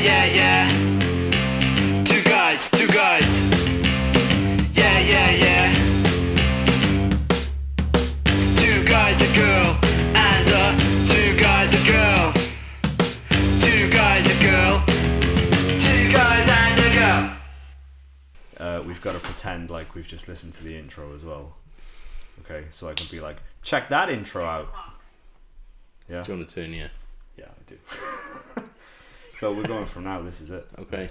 yeah, yeah. Two guys, two guys. Yeah, yeah, yeah. Two guys, a girl, and two guys, a girl. Two guys, a girl. Two guys and a girl. We've got to pretend like we've just listened to the intro as well. Okay, so I can be like, check that intro out. Yeah? Do you want to turn? Yeah. Yeah, I do. So we're going from now, this is it. Okay.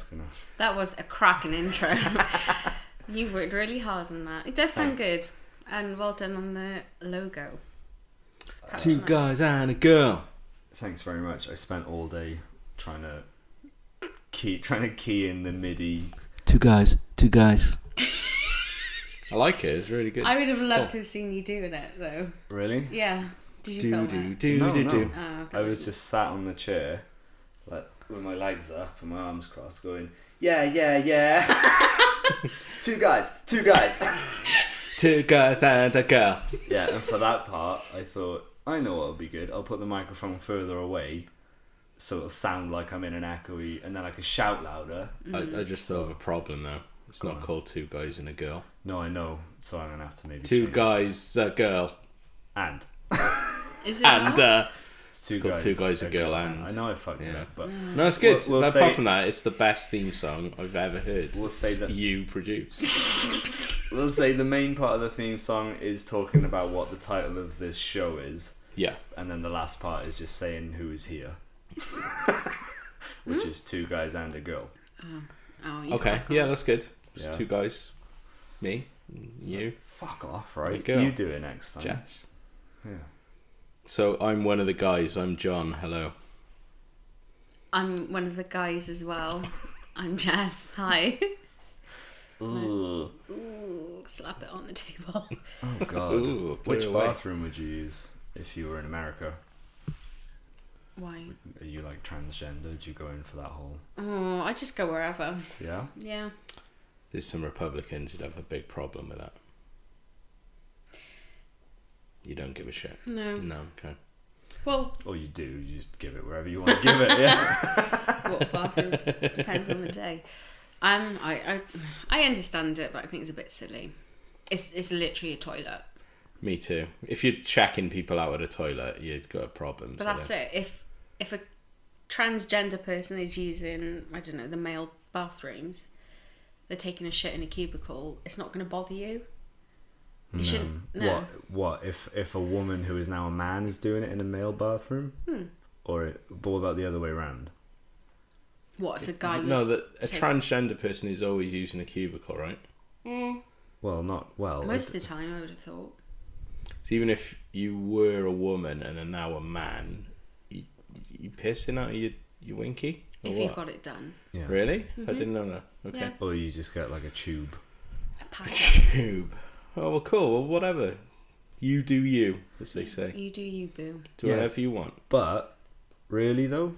That was a cracking intro. You've worked really hard on that. It does sound good. And well done on the logo. Two guys and a girl. Thanks very much. I spent all day trying to key in the MIDI. Two guys. I like it. It's really good. I would have loved to have seen you doing it though. Really? Yeah. Did you film it? No. Oh, I was just sat on the chair, like with my legs up and my arms crossed, going, yeah, yeah, yeah. Two guys. Two guys and a girl. Yeah, and for that part, I thought, I know what'll be good. I'll put the microphone further away, so it'll sound like I'm in an echoey, and then I can shout louder. I just thought of a problem though. It's not called Two Guys and a Girl. No, I know, so I'm gonna have to maybe Two change guys, a girl, and Is it and it's two called guys, Two Guys, a girl, and I know I fucked it up, but no, it's good. We'll Apart say- from that, it's the best theme song I've ever heard. We'll say that you produced. we'll say the main part of the theme song is talking about what the title of this show is. Yeah. And then the last part is just saying who is here. Which is two guys and a girl. Okay. Yeah, that's good. Just Yeah. two guys, me, you, Fuck off, right? A girl. You do it next time. Jess. Yeah. So I'm one of the guys. I'm John. Hello. I'm one of the guys as well. I'm Jess. Hi. Ooh. Ooh, slap it on the table. Oh god. Ooh, put Which it away. bathroom would you use if you were in America? Why? Are you like transgender? Do you go in for that whole? Oh, I just go wherever. Yeah. Yeah. There's some Republicans who'd have a big problem with that. You don't give a shit. No. No. Okay. Well, Or you do. You just give it wherever you want to give it. Yeah. what bathroom just depends on the day. I understand it, but I think it's a bit silly. It's literally a toilet. Me too. If you're checking people out at a toilet, you've got a problem. But that's it. If a transgender person is using, I don't know, the male bathrooms, they're taking a shit in a cubicle, it's not going to bother you. You shouldn't. No. What if a woman who is now a man is doing it in a male bathroom? But what about the other way around? What if a guy was... No, that a transgender person is always using a cubicle, right? Well, not well. Most of the time, I would have thought. So even if you were a woman and are now a man, you pissing out of your winky? Or If what? you've got it done. Yeah. Really? I didn't know that. Okay. Yeah. Or you just get like a tube. A A packet. tube. Oh, well, cool. Well, whatever. You do you, as they say. You do you, boo. Do Yeah. whatever you want. But really though,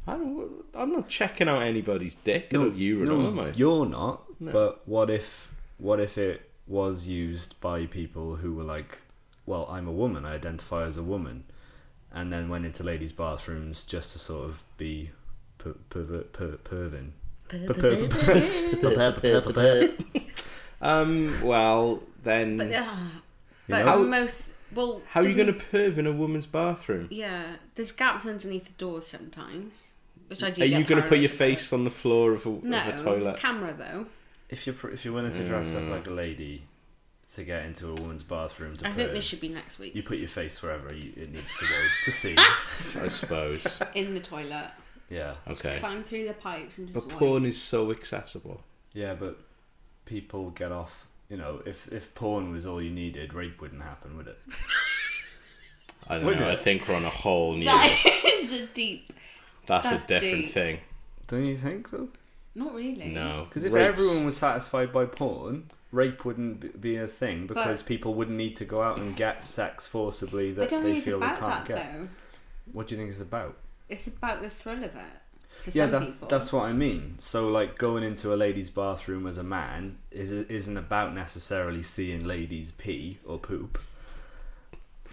I'm not checking out anybody's dick. I don't urinal, am I? You're not. No. But what if it was used by people who were like, well, I'm a woman, I identify as a woman, and then went into ladies' bathrooms just to sort of be pervin. Well, then... But How- most... Well, How are you there's going to perv in a woman's bathroom? Yeah, there's gaps underneath the doors sometimes, which I do. Are you going to put your face on the floor of a toilet? Camera though. If you're willing to dress up like a lady to get into a woman's bathroom to I think perv, this should be next week. you put your face wherever it needs to go to see. I suppose. in the toilet. Yeah. Okay. Climb through the pipes and just But wait. porn is so accessible. Yeah, but people get off. You know, if porn was all you needed, rape wouldn't happen, would it? I don't Would know. it? I think we're on a whole new... That is a deep. That's that's a different deep. thing. Don't you think though? Not really. No. Because if Rapes- everyone was satisfied by porn, rape wouldn't be a thing because people wouldn't need to go out and get sex forcibly I that don't they think it's feel they about can't that get. though. What do you think it's about? It's about the thrill of it. For Yeah, some people. that's what I mean. So, like, going into a lady's bathroom as a man isn't about necessarily seeing ladies pee or poop.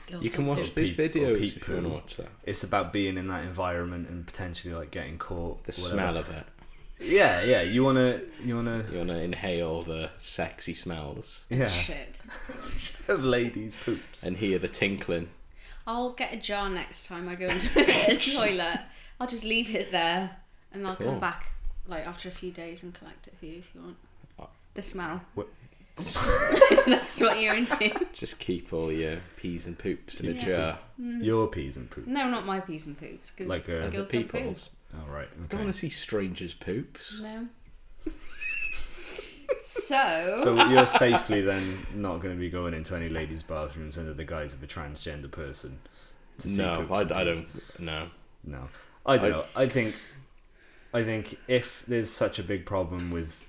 Girls You can don't watch poop. these Or videos peep if you want to poo. watch that. It's about being in that environment and potentially like getting caught. The whatever. smell of it. Yeah. You wanna. You want to inhale the sexy smells Yeah. Shit. Of ladies' poops. and hear the tinkling. I'll get a jar next time I go into a toilet. I'll just leave it there, and I'll Cool. come back like after a few days and collect it for you if you want. The smell. What- That's what you're into. Just keep all your peas and poops in a Yeah. jar. Your peas and poops. No, not my peas and poops, because Like, the other girls don't poop. People's. Oh right. I don't Okay. want to see strangers' poops. No. So So you're safely then not going to be going into any ladies' bathrooms under the guise of a transgender person. To see No, poops I and don't. peas? No. No, I don't know. I think if there's such a big problem with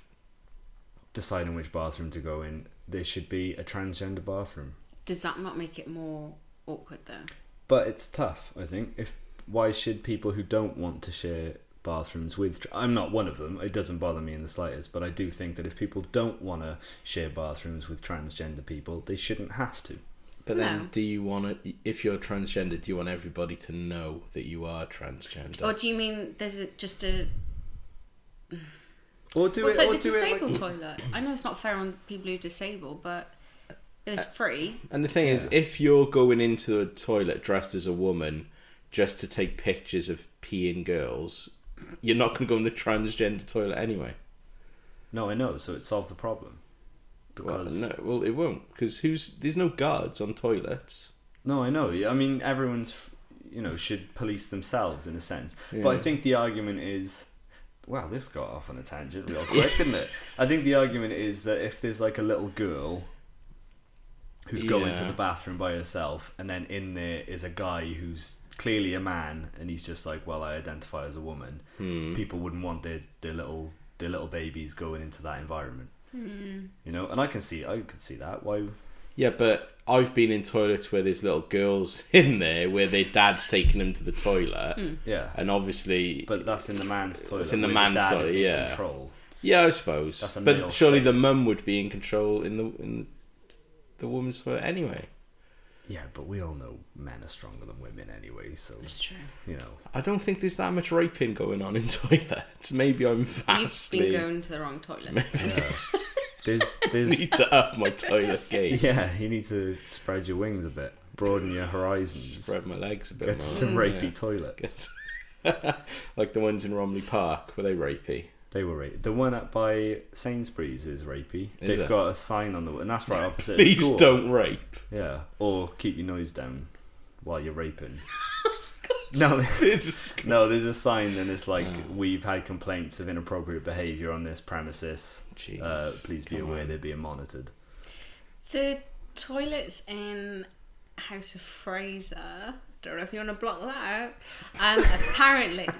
deciding which bathroom to go in, there should be a transgender bathroom. does that not make it more awkward though? But it's tough. I think why should people who don't want to share bathrooms with I'm not one of them, it doesn't bother me in the slightest, but I do think that if people don't want to share bathrooms with transgender people, they shouldn't have to. But then, No. do you want to? If you're transgender, do you want everybody to know that you are transgender? Or do you mean there's just a Or do what's it like or the do it disabled like, toilet? I know it's not fair on people who are disabled, but it was free. And the thing is, Yeah. if you're going into a toilet dressed as a woman just to take pictures of peeing girls, you're not going to go in the transgender toilet anyway. No, I know, so it solved the problem. Because Well, it won't, because there's no guards on toilets. No, I know. I mean, everyone's, should police themselves in a sense. Yeah. But I think the argument is, wow, this got off on a tangent real quick, didn't it? I think the argument is that if there's like a little girl who's going to Yeah. the bathroom by herself, and then in there is a guy who's clearly a man, and he's just like, well, I identify as a woman. People wouldn't want their little babies going into that environment. And I can see that. Why? Yeah, but I've been in toilets where there's little girls in there where their dad's taking them to the toilet, Yeah. and obviously, But that's in the man's toilet. It's in the where man's dad toilet, is in yeah. control. yeah, I suppose. That's a But male surely the space. mum would be in control in the woman's toilet anyway. Yeah, but we all know men are stronger than women anyway, so It's true. I don't think there's that much raping going on in toilets. Maybe I'm You've vastly. been going to the wrong toilets. yeah. there's Need to up my toilet game. yeah, you need to spread your wings a bit, broaden your horizons, Spread my legs a bit get more. some rapey Yeah. toilets. Like the ones in Romley Park, were they rapey? They were rapey. The one up by Sainsbury's is rapey. Is They've it? got a sign on the and that's right opposite. Please school. don't rape. Yeah, or keep your noise down while you're raping. No, there's a sign and it's like we've had complaints of inappropriate behaviour on this premises. Jeez, Please be come aware on. they're being monitored. The toilets in House of Fraser. Don't know if you want to block that out. Apparently, I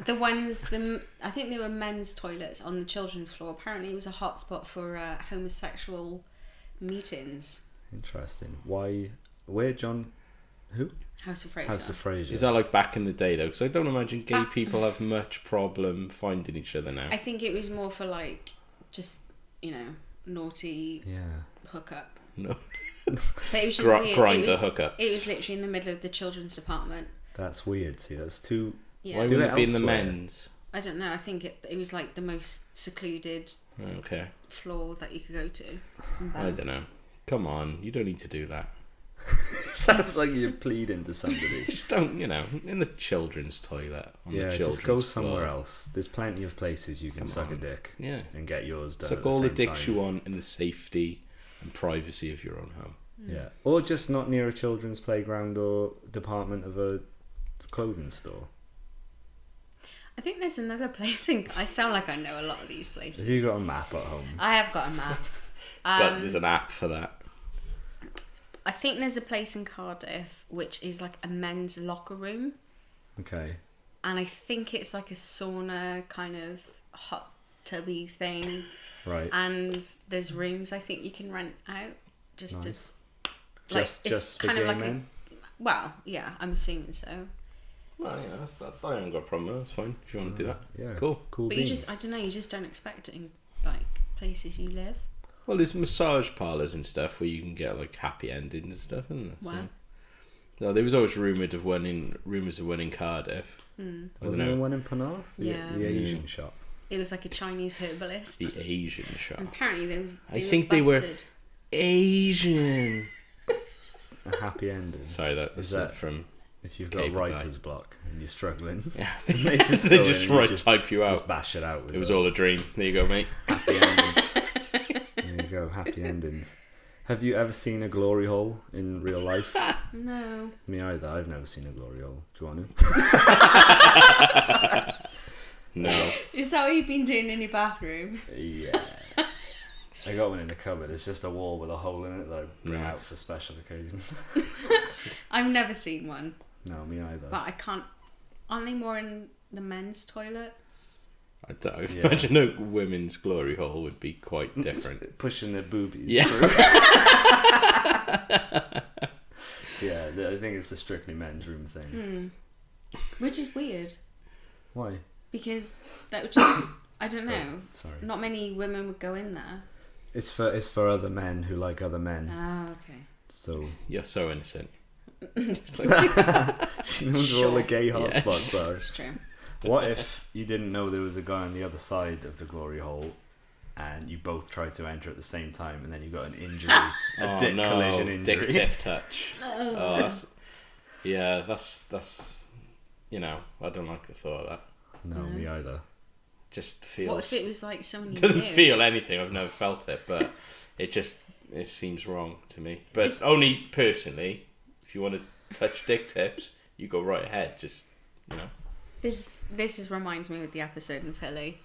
think they were men's toilets on the children's floor. Apparently, it was a hotspot for homosexual meetings. Interesting. Why? Where John? Who? House of Fraser. House of Fraser. Is that like back in the day though? Because I don't imagine gay people have much problem finding each other now. I think it was more for like just naughty Yeah. hookup. No. But it was just weird. Grinder hookups. It was literally in the middle of the children's department. That's weird. See, that's too. Yeah. Why Do wouldn't it it be in the elsewhere. men's? I don't know. I think it was like the most secluded Okay. floor that you could go to. I don't know. Come on, you don't need to do that. Sounds like you're pleading to somebody. Just don't, in the children's toilet. On Yeah, the just children's go somewhere floor. else. There's plenty of places you can Come suck a on. dick Yeah. and get yours done. Suck at the all the same dicks time. you want in the safety and privacy of your own home. Yeah, or just not near a children's playground or department of a clothing store. I think there's another place in. I sound like I know a lot of these places. Have you got a map at home? I have got a map. There's an app for that. I think there's a place in Cardiff which is like a men's locker room, Okay. and I think it's like a sauna kind of hot tubby thing. Right. And there's rooms I think you can rent out just Nice. to like Just it's for kind of gay like men? well, yeah, I'm assuming so. Well, yeah, I haven't got a problem with it. That's fine if you want to do that. Yeah. Cool. Cool But beans. you just, I don't know, you just don't expect it in like places you live. Well, there's massage parlours and stuff where you can get like happy endings and stuff, isn't there? Wow. No, there was always rumours of one in Cardiff. Wasn't know. there one in Penarth? Yeah. The Asian shop. It was like a Chinese herbalist. The Asian shop. And apparently they They were busted. Asian. A happy ending. Sorry, that Is was that- from. If you've got Cable guy. writer's block and you're struggling, Yeah. they just They go just in try and to you type you out. just bash it out. With It was all a dream. There you go, mate. happy ending. There you go, happy endings. Have you ever seen a glory hole in real life? No. Me either. I've never seen a glory hole. Do you want to? No. Is that what you've been doing in your bathroom? Yeah. I got one in the cupboard. It's just a wall with a hole in it that I bring out for special occasions. I've never seen one, No, me either. but I can't. Aren't they more in the men's toilets? I don't Yeah. imagine a women's glory hole would be quite different. Pushing their boobies Yeah. through. Yeah, I think it's a strictly men's room thing. Which is weird Why? because that would just. I don't know. Oh, sorry. Not many women would go in there. It's for other men who like other men. Oh, okay. So You're so innocent. she knows where all the gay hotspots are. It's true. What if you didn't know there was a guy on the other side of the glory hole, and you both tried to enter at the same time, and then you got an injury, a dick collision injury? Dick tip touch. Oh, that's you know, I don't like the thought of that. No, me either. Just feels. What if it was like someone you doesn't knew? feel anything. I've never felt it, but it seems wrong to me. But It's- only personally. If you want to touch dick tips, you go right ahead. Just you know. This reminds me of the episode in Philly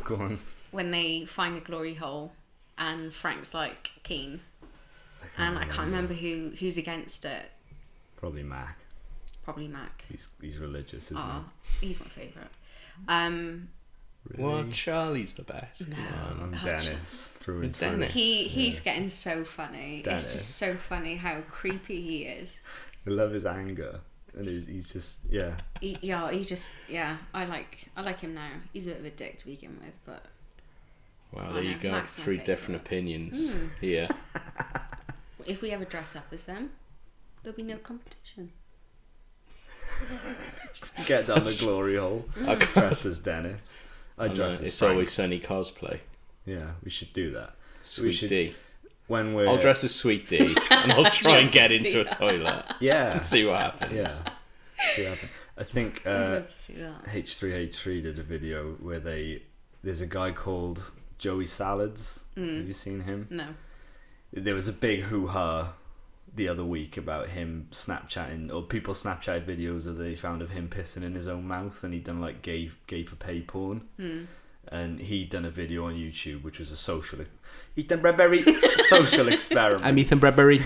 Go on. when they find a glory hole and Frank's like keen, and I can't remember who's against it. Probably Mac. Probably Mac. He's religious, isn't Oh, he's my favourite. he? Well, Charlie's the best. No, I'm oh, Dennis through and through. Dennis. he's getting so funny. Dennis. It's just so funny how creepy he is. I love his anger, and he's just I like him now. He's a bit of a dick to begin with, but Wow, I there you know, go. Mac's my 3 favourite. different opinions here. if we ever dress up as them, there'll be no competition. get down the glory hole. I dress as Dennis. I dress as It's Frank. always sunny cosplay. Yeah, we should do that. Sweet should- D. When we're I'll dress as Sweet D and I'll try and get to see into a that. toilet Yeah, and see what happens. yeah. See what happens. I think I'd love to see that. H3H3 did a video where there's a guy called Joey Salads. Have you seen him? No. There was a big hoo-ha the other week about him Snapchatting, or people Snapchatted videos that they found of him pissing in his own mouth, and he'd done like gay for pay porn. And he'd done a video on YouTube which was a social experiment. Ethan Bradbury.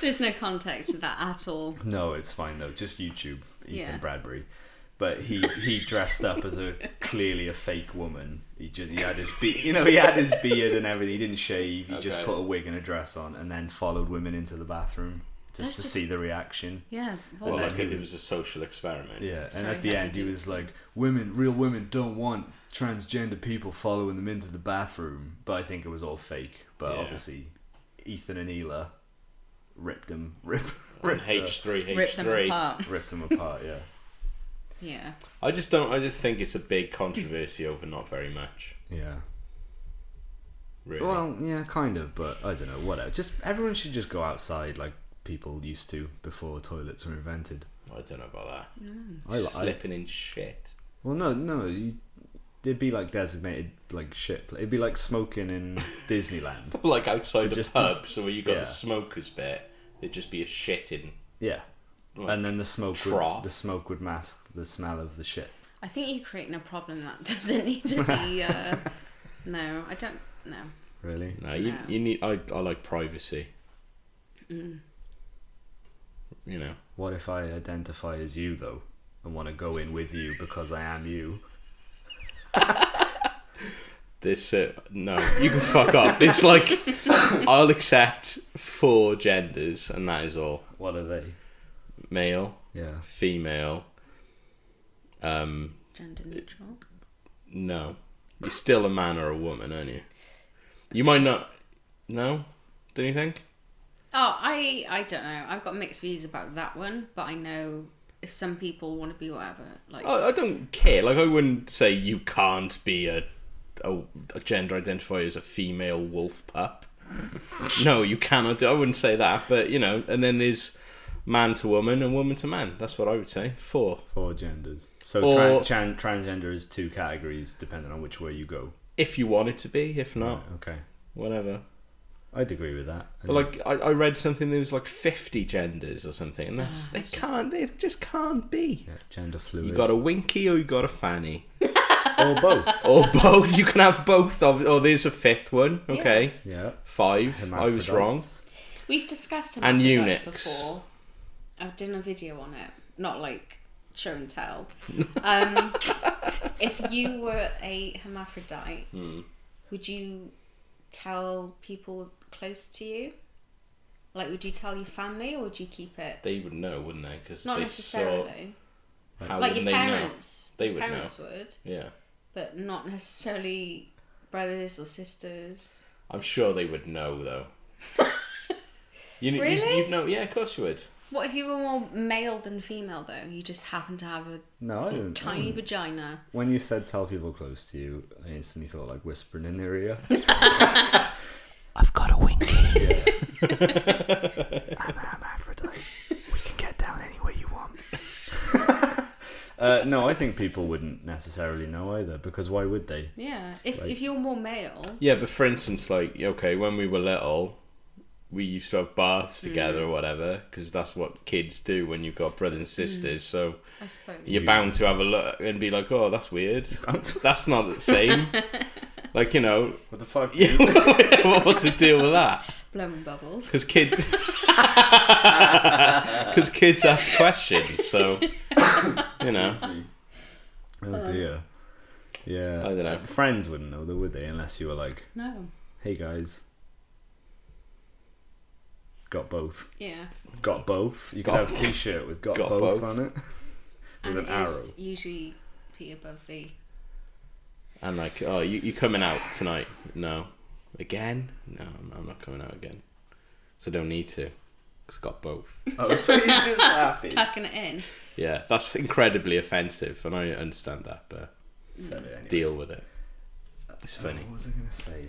There's no context to that at all. No, it's fine though. Just YouTube, Ethan Yeah. Bradbury. But he dressed up as clearly a fake woman. He had his he had his beard and everything. He didn't shave. He just Okay. put a wig and a dress on, and then followed women into the bathroom That's to just- see the reaction. Yeah. Well, Well, like it was a social experiment. Yeah, and Sorry, at the how'd end you he do- was like, real women don't want transgender people following them into the bathroom. But I think it was all fake. But Yeah. obviously, Ethan and Ela ripped them And H3H3. rip them apart. ripped them apart. Yeah. Yeah. I just think it's a big controversy over not very much. Yeah. Really. Well, yeah, kind of, but I don't know. Whatever. Just everyone should just go outside like people used to before toilets were invented. I don't know about that. I Slipping in shit. Well, no. It'd be like designated like shit. It'd be like smoking in Disneyland. Like outside the Just- pub, so where you got Yeah. the smokers bit, there'd just be a shit in. Yeah. Like, And then the smoke trough. would mask the smell of the shit. I think you're creating a problem that doesn't need to be. No, I don't. No. Really? No, you No. need. I like privacy. You know. What if I identify as you though, and want to go in with you because I am you? This no, you can fuck off. It's like I'll accept 4 genders, and that is all. What are they? Male, Yeah. female. Gender neutral. No, you're still a man or a woman, aren't you? You might not. No, don't you think? Oh, I don't know. I've got mixed views about that one, but I know if some people want to be whatever, like I don't care. Like, I wouldn't say you can't be a gender identifier as a female wolf pup. No, you cannot. I wouldn't say that, but, you know, and then there's man to woman and woman to man. That's what I would say. 4 genders. So transgender is 2 categories depending on which way you go. if you want it to be. If not, Right, okay. whatever. I'd agree with that. But like, I read something, there was like 50 genders or something, and they just can't be. Yeah, gender fluid. You got a winky or you got a fanny. or both. Or both. You can have both. Oh, there's a 5th one. Okay. Yeah. 5. I was wrong. We've discussed And hermaphrodites eunuchs. before. I've done a video on it, not like show and tell. If you were a hermaphrodite, would you tell people close to you? Like, would you tell your family, or would you keep it? They would know, wouldn't they? Cause Not they necessarily. How Like would your they parents. Know? They would parents know. would, Yeah. but not necessarily brothers or sisters. I'm sure they would know, though. Really? You'd know. Yeah, of course you would. What if you were more male than female, though? You just happen to have a No, I didn't. tiny vagina. When you said tell people close to you, I instantly thought like whispering in their ear. I've got a winky. Yeah. I'm a hermaphrodite. We can get down any way you want. No, I think people wouldn't necessarily know either, because why would they? Yeah, if Like- you're more male. Yeah, but for instance, like, okay, when we were little, we used to have baths together or whatever, because that's what kids do when you've got brothers and sisters. So I suppose. you're bound to have a look and be like, oh, that's weird. That's not the same. Like, you know, What the fuck? yeah, what's the deal with that? Blowing bubbles. Because kids ask questions, so, you know. Oh dear. Yeah. I don't know. Friends wouldn't know though, would they? Unless you were like, No. hey guys. Got both. Yeah. Got both. You could Got have a t-shirt with got Got both both. on it. And With it an arrow. is usually P above V. And like, oh, you coming out tonight? No. Again? No, I'm not coming out again. So I don't need to. Because I got both. Oh, so you're just happy. Tucking it in. Yeah, that's incredibly offensive, and I understand that, but Said it anyway. deal with it. It's funny. What was I going to say?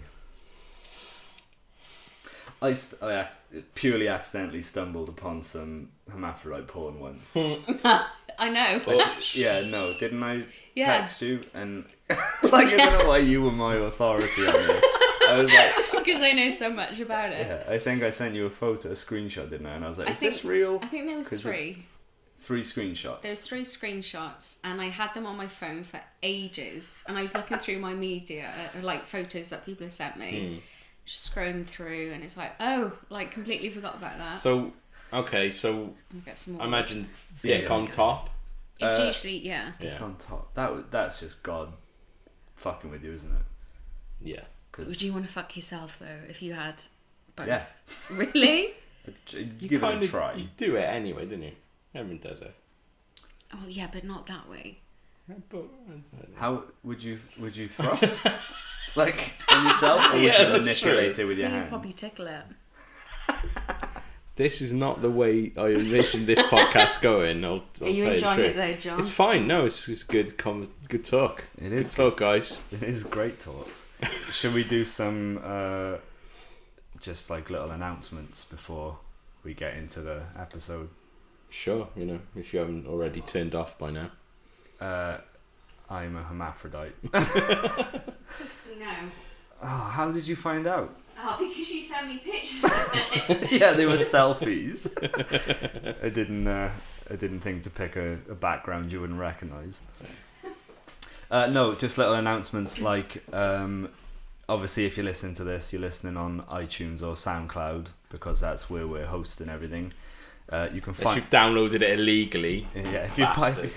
I purely accidentally stumbled upon some hermaphrodite porn once. I know. Yeah, no, didn't I Yeah. text you? And like, I don't know why you were my authority on it. I was like, Because I know so much about it. yeah, I think I sent you a screenshot, didn't I? And I was like, I is think- this real? I think there was 'Cause 3. 3 screenshots. There was 3 screenshots, and I had them on my phone for ages. And I was looking through my media, like photos that people have sent me, just scrolling through, and it's like, oh, like completely forgot about that. So, okay, so I'll get some more. I imagine Yeah. dick on top. It's usually Yeah. On top. That's just God fucking with you, isn't it? Yeah. 'Cause Would you want to fuck yourself though if you had both? Yeah. Really? you give it a try. You do it anyway, didn't you? Everyone does it. Oh yeah, but not that way. But, How would you thrust? Like on yourself, or would Yeah, you that's manipulate true. it with your You'd hand? probably tickle it. this is not the way I envisioned this podcast going. I'll Are you tell enjoying the it truth. though, John? It's fine. No, it's good. Good talk. It is Good talk, guys. It is great talks. Should we do some just like little announcements before we get into the episode? Sure. You know, if you haven't already turned off by now. I'm a hermaphrodite. No. Oh, how did you find out? Oh, because you sent me pictures of it. Yeah, they were selfies. I didn't think to pick a background you wouldn't recognise. No, just little announcements like obviously if you're listening to this, you're listening on iTunes or SoundCloud, because that's where we're hosting everything. You can If find you've downloaded it illegally. yeah, if you Bastard.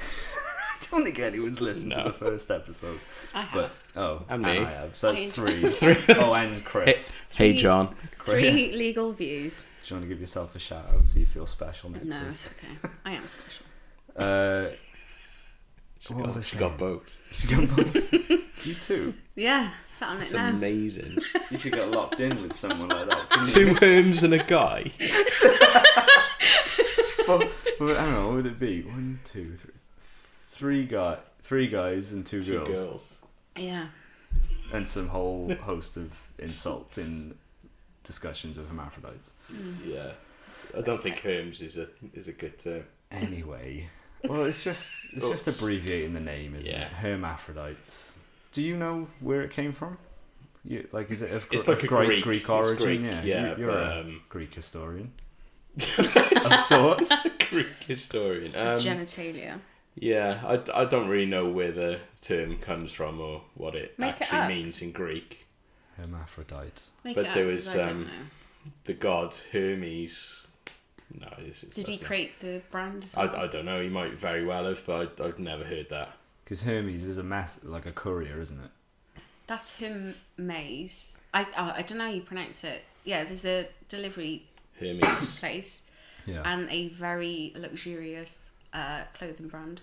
I don't think anyone's listened to No. the first episode. I have. But And me. I have. So I it's enjoy 3. Oh, and Chris. Hey, John. 3 legal views. Do you want to give yourself a shout out so you feel special next No, week? it's okay. I am special. What was I She saying? got both. She got both. You too. Yeah, sat on it It's now. amazing. You could get locked in with someone like that. couldn't you? Two Herms and a guy. Well, I don't know. What would it be? 1, 2, 3. Three guys and two girls. Yeah. And some whole host of insulting discussions of hermaphrodites. Yeah. I don't think Herms is a good term. Anyway, well, it's just abbreviating the name, isn't it? Hermaphrodites. Do you know where it came from? Is it It's like a Greek origin? Greek, Yeah, yeah, you're but, a Greek historian of sorts. Greek historian. Genitalia. Yeah, I don't really know where the term comes from or what it Make it actually up. means in Greek. Hermaphrodite. Make But it up, there 'cause was, I don't know. The god Hermes. No, Did he create the brand as well? I don't know. He might very well have, but I've never heard that. Because Hermes is like a courier, isn't it? That's Hermes. I don't know how you pronounce it. Yeah, there's a delivery Hermes. place Yeah. and a very luxurious clothing brand.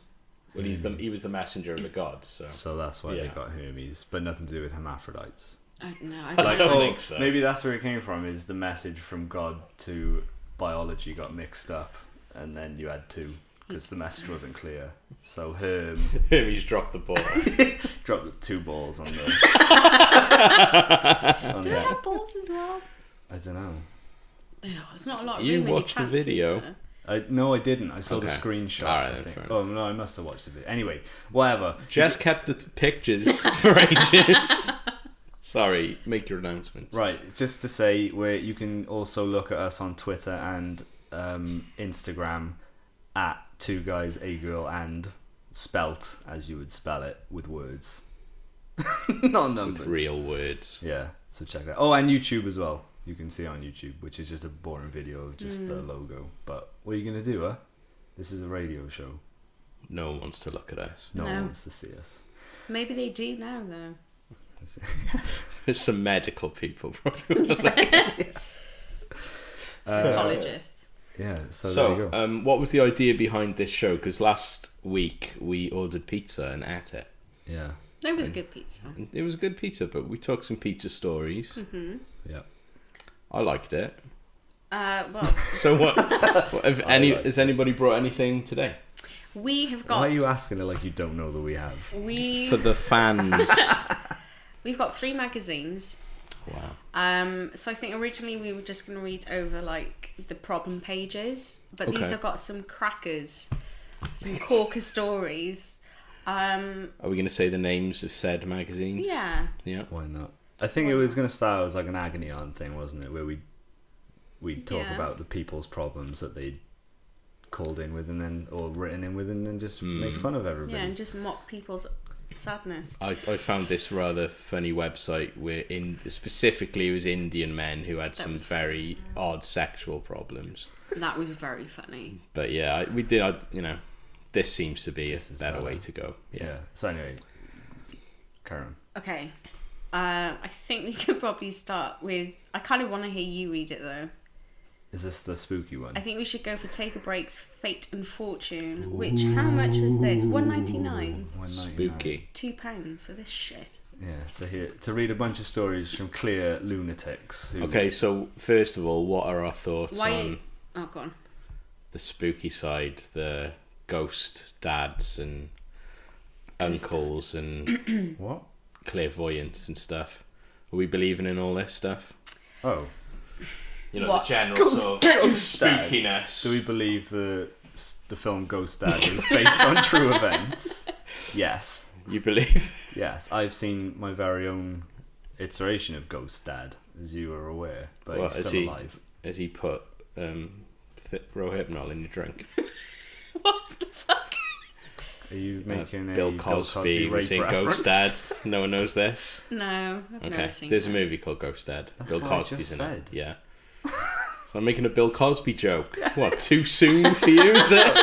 Well, he was the messenger of the gods, so. So that's why they Yeah. got Hermes, but nothing to do with hermaphrodites. I don't know. I don't think so. Maybe that's where it came from. Is the message from God to biology got mixed up, and then you had two because the message wasn't clear. So Hermes dropped the ball. dropped 2 balls on the. Do they have balls as well? I don't know. Oh, it's not a lot of You room in your watched the pants, is video? there? No, I didn't. I saw the Okay. screenshot. Alright, I then, think. fair Oh no, I must have watched the video. Anyway, whatever. Jess kept the pictures for ages. Sorry, make your announcement. Right, just to say, where you can also look at us on Twitter and Instagram at 2 guys a girl and spelt as you would spell it with words, not numbers. With real words. Yeah, so check that. Oh, and YouTube as well. You can see on YouTube, which is just a boring video of just the logo. But what are you gonna do, huh? This is a radio show. No one wants to look at us. No one No. wants to see us. Maybe they do now, though. There's some medical people probably. Psychologists. Yeah, so there you So, go. what was the idea behind this show? Because last week we ordered pizza and ate it. Yeah, That was good pizza. It was good pizza, but we took some pizza stories. yeah. I liked it. Well, So what? Has anybody brought anything today we have Why are got you asking it like you don't know that we have? for the fans? we've got 3 magazines. Wow. So I think originally we were just going to read over like the problem pages, but these Okay. have got some crackers, some corker stories. Are we going to say the names of said magazines? Yeah. Yeah. Why not? I think it was going to start as like an agony aunt thing, wasn't it? Where we'd talk Yeah. about the people's problems that they'd called in with and then or written in with and then just make fun of everybody. Yeah, and just mock people's sadness. I found this rather funny website where specifically it was Indian men who had some was very odd sexual problems. That was very funny. But yeah, this seems to be a This is better better. way to go. Yeah. So anyway, Karen. Okay. I think we could probably start with... I kind of want to hear you read it, though. Is this the spooky one? I think we should go for Take a Break's Fate and Fortune, which, how much was this? $1.99? $1.99. Spooky. £2 for this shit. Yeah, to read a bunch of stories from clear lunatics. Who, Okay, so first of all, what are our thoughts Why... on Oh, go on. the spooky side, the ghost dads and Ghost uncles and What? clairvoyance and stuff? Are we believing in all this stuff? Oh. What? The general sort of spookiness. Do we believe the film Ghost Dad is based on true events? Yes. You believe? Yes, I've seen my very own iteration of Ghost Dad, as you are aware, but Well, he's is still he- alive. Has he put Rohypnol in your drink? What the fuck? Are you making a Bill Cosby rape was in reference? Ghost Dad. No one knows this. No, I've never Okay, seen there's that. a movie called Ghost Dad. That's Bill what I Cosby's just in said. it. Yeah. So I'm making a Bill Cosby joke. What? Too soon for you? Is it?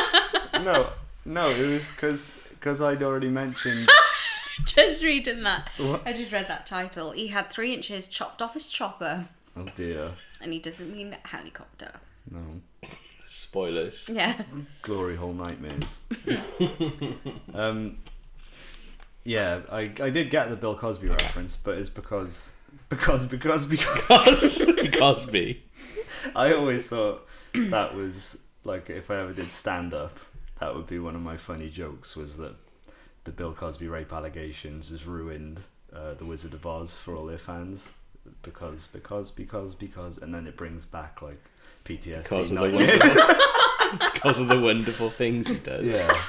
No, it was because I'd already mentioned. Just reading that. What? I just read that title. He had 3 inches chopped off his chopper, Oh dear, and he doesn't mean helicopter. no. Spoilers. Yeah. Glory hole nightmares. Yeah, I did get the Bill Cosby reference, but it's because Cosby. I always thought that was like, if I ever did stand up, that would be one of my funny jokes, was that the Bill Cosby rape allegations has ruined the Wizard of Oz for all their fans because, and then it brings back like PTSD Because of the wonderful things he does. Yeah.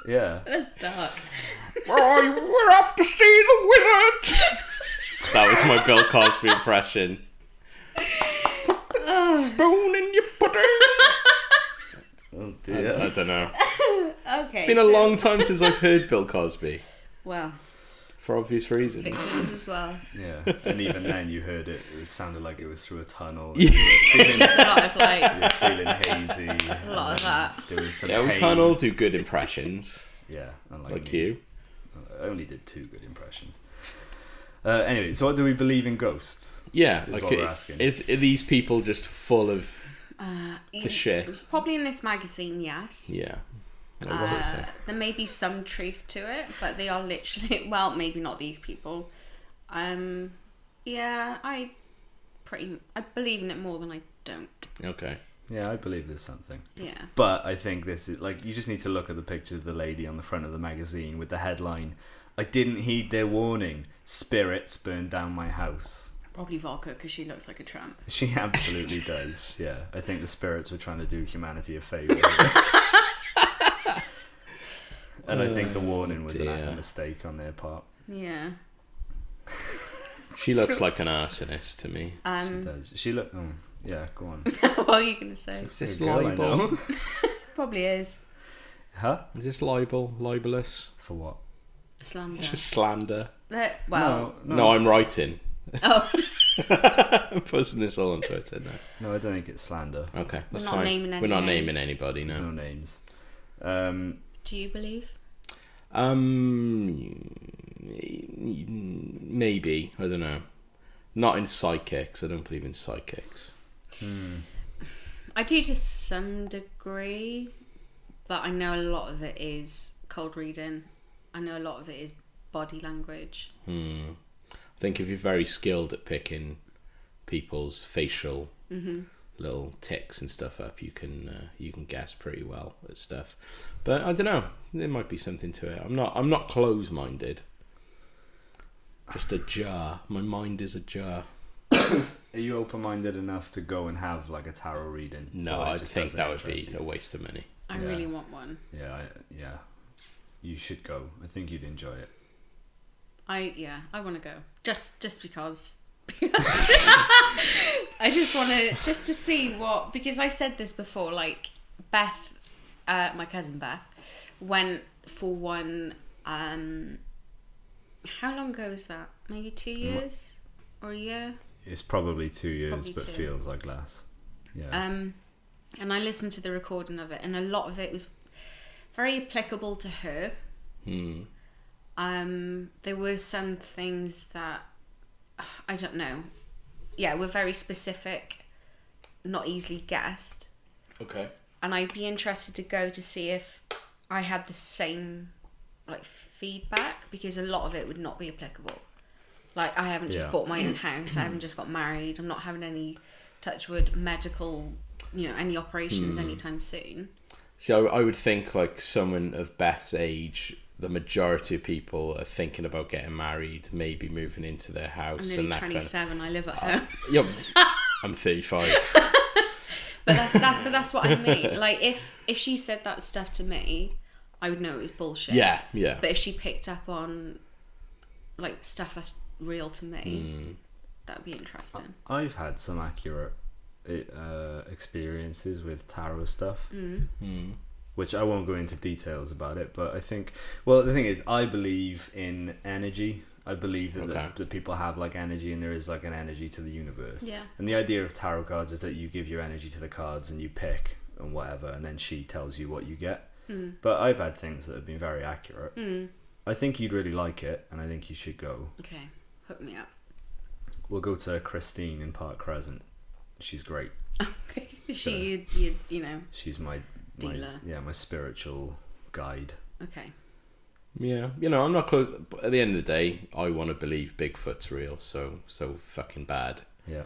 Yeah. That's dark. We're off to see the wizard. That was my Bill Cosby impression. Spoon in your pudding. Oh dear. I don't know. Okay. It's been a long time since I've heard Bill Cosby. Well, For obvious reasons. victims as well. Yeah. And even then you heard it sounded like it was through a tunnel. Yeah. Just a lot of like, You were feeling hazy. a lot of that. There was some Yeah, we pain. can't all do good impressions. Yeah, unlike Like me. you. I only did 2 good impressions. Anyway, so what do we believe in ghosts? Yeah, Is like what we're asking. are these people just full of the shit? Probably in this magazine, yes. Yeah. I would say so. There may be some truth to it, but they are literally, well, maybe not these people. Yeah, I believe in it more than I don't. Okay. Yeah, I believe there's something. Yeah. But I think this is like, you just need to look at the picture of the lady on the front of the magazine with the headline, "I didn't heed their warning. Spirits burned down my house." Probably vodka because she looks like a tramp. She absolutely does. Yeah, I think the spirits were trying to do humanity a favour. And I think the warning was dear. a mistake on their part. Yeah. She looks like an arsonist to me. She does. She look. Oh, yeah, go on. What are you gonna say? Is this Hey, girl, I libel? know. Probably is Huh? Is this libelous? For what? slander. Just slander. Well, No, I'm writing. oh, I'm posting this all on Twitter now. No, I don't think it's slander. Okay, that's not fine. naming any We're not names. naming anybody, There's no. no names. do you believe? Maybe, I don't know. Not in psychics. I don't believe in psychics. I do to some degree, but I know a lot of it is cold reading. I know a lot of it is body language. I think if you're very skilled at picking people's facial little tics and stuff up, you can guess pretty well at stuff. But I don't know. There might be something to it. I'm not close-minded. Just a jar. My mind is a jar. Are you open-minded enough to go and have like a tarot reading? No, Or it I just think doesn't that would be interest you? a waste of money. I Yeah. really want one. Yeah, yeah. You should go. I think you'd enjoy it. I want to go just because. I just want to see what, because I've said this before. Like Beth, my cousin Beth, went for one. How long ago was that? Maybe 2 years or a year. It's probably 2 years, Probably but 2. feels like less. Yeah. And I listened to the recording of it, and a lot of it was very applicable to her. There were some things that I don't know. Yeah, were very specific, not easily guessed. Okay. And I'd be interested to go to see if I had the same like feedback, because a lot of it would not be applicable. Like, I haven't just bought my own house. I haven't just got married. I'm not having any, touch wood, medical, any operations anytime soon. So I would think like someone of Beth's age, the majority of people are thinking about getting married, maybe moving into their house. I'm nearly and that 27. I live at home. Yep. I'm 35. But that's what I mean. Like, if she said that stuff to me, I would know it was bullshit. Yeah. But if she picked up on like stuff that's real to me, that would be interesting. I've had some accurate experiences with tarot stuff, which I won't go into details about it, but I think, well, the thing is, I believe in energy. I believe that, that people have like energy, and there is like an energy to the universe. Yeah. And the idea of tarot cards is that you give your energy to the cards and you pick and whatever, and then she tells you what you get. But I've had things that have been very accurate. I think you'd really like it, and I think you should go. Okay, hook me up. We'll go to Christine in Park Crescent. She's great. Okay, she She's my dealer. my spiritual guide. Okay. Yeah, I'm not close. But at the end of the day, I want to believe Bigfoot's real. So fucking bad. Yeah.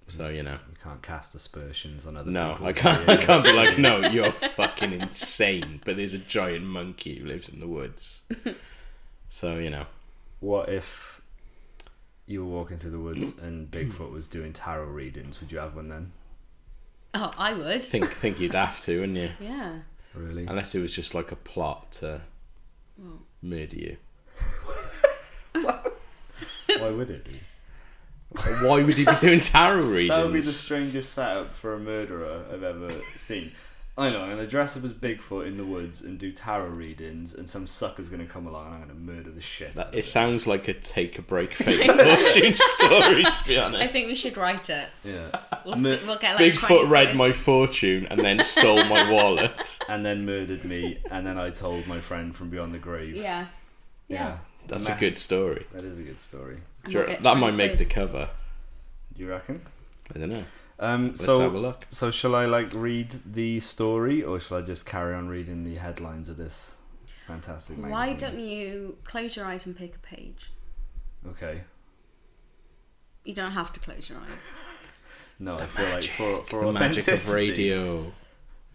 So You can't cast aspersions on other no, people. I can't be like, no, you're fucking insane. But there's a giant monkey who lives in the woods. So What if you were walking through the woods and Bigfoot was doing tarot readings? Would you have one then? Oh, I would. think you'd have to, wouldn't you? Yeah. Really? Unless it was just like a plot to murder you. Why would it be? Why would he be doing tarot readings? That would be the strangest setup for a murderer I've ever seen. I know, I'm going to dress up as Bigfoot in the woods and do tarot readings, and some sucker's going to come along and I'm going to murder the shit out of It it. sounds like a take a break fate fortune story, to be honest. I think we should write it. Yeah. We'll get like 20 Bigfoot read quid. my fortune and then stole my wallet. And then murdered me, and then I told my friend from beyond the grave. Yeah. Yeah. That's a good story. That is a good story. And we'll get That 20 might make quid. the cover. Do you reckon? I don't know. Let's have a look. So shall I read the story, or shall I just carry on reading the headlines of this fantastic magazine? Why don't you close your eyes and pick a page? Okay. You don't have to close your eyes. No, I feel like for The magic of authenticity- radio.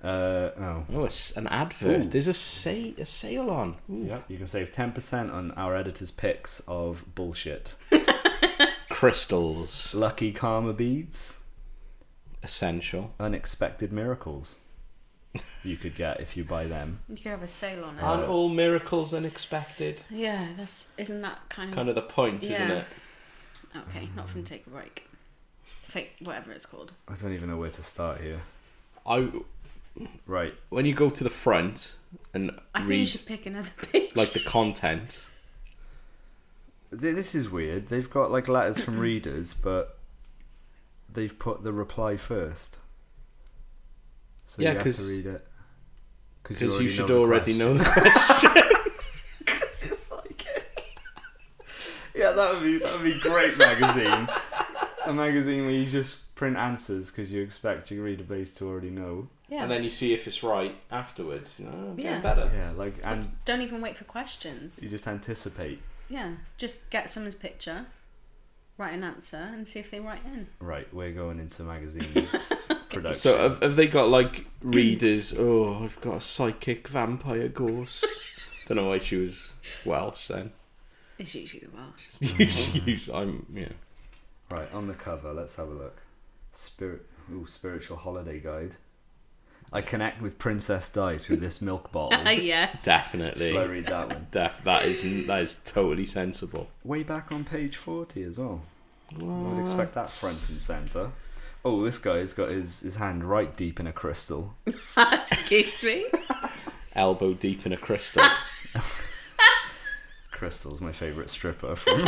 Oh. Oh, it's an advert. Ooh. There's a sale on. Ooh. Yep, you can save 10% on our editor's picks of bullshit. Crystals. Lucky karma beads, Essential. unexpected miracles. You could get if you buy them. You could have a sale on it. Aren't all miracles unexpected? Yeah, isn't that kind Kind of the point, isn't Yeah. it? Okay, not from Take a Break. Fake, whatever it's called. I don't even know where to start here. Right. When you go to the front and I think you read should pick another page. like the content, This is weird. They've got letters from readers, but they've put the reply first. So Yeah, you have to 'cause- read it. because you should already know the question. You're psychic. Yeah, that would be great magazine. A magazine where you just print answers because you expect your reader base to already know. Yeah. And then you see if it's right afterwards. Getting Yeah. better. Yeah, and Don't even wait for questions. you just anticipate. Yeah, just get someone's picture, write an answer, and see if they write in. Right, we're going into magazine production. So have they got readers? Oh, I've got a psychic vampire ghost. Don't know why she was Welsh then. It's usually the Welsh. Right, on the cover, let's have a look. Spiritual holiday guide. I connect with Princess Di through this milk bottle. Yeah. Definitely. Shall I read that one? That is totally sensible. Way back on page 40 as well. I would expect that front and centre. Oh, this guy's got his hand right deep in a crystal. Excuse me? Elbow deep in a crystal. Crystal's my favourite stripper from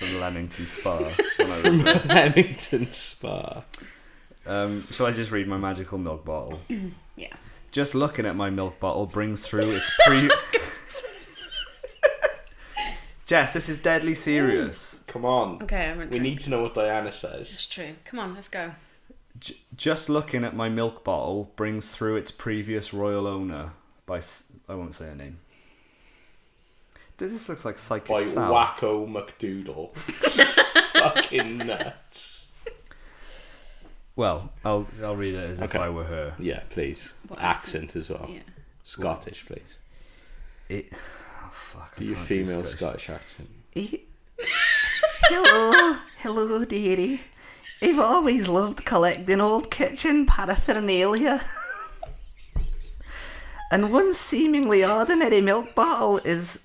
Leamington Spa. When I was there. Leamington Spa. Shall I just read my magical milk bottle? Yeah. Just looking at my milk bottle brings through its Jess, this is deadly serious. Come on. Okay, I haven't We drank. need to know what Diana says. It's true. Come on, let's go. Just looking at my milk bottle brings through its previous royal owner by I won't say her name. This looks like Psychic By Sal. Wacko McDoodle. Just fucking nuts. Well, I'll read it as if Okay. I were her. Yeah, please. What Accent as well. Yeah. Scottish, please. Oh fuck! I Do your can't female Scottish. Scottish accent. Hello, dearie. I've always loved collecting old kitchen paraphernalia. And one seemingly ordinary milk bottle is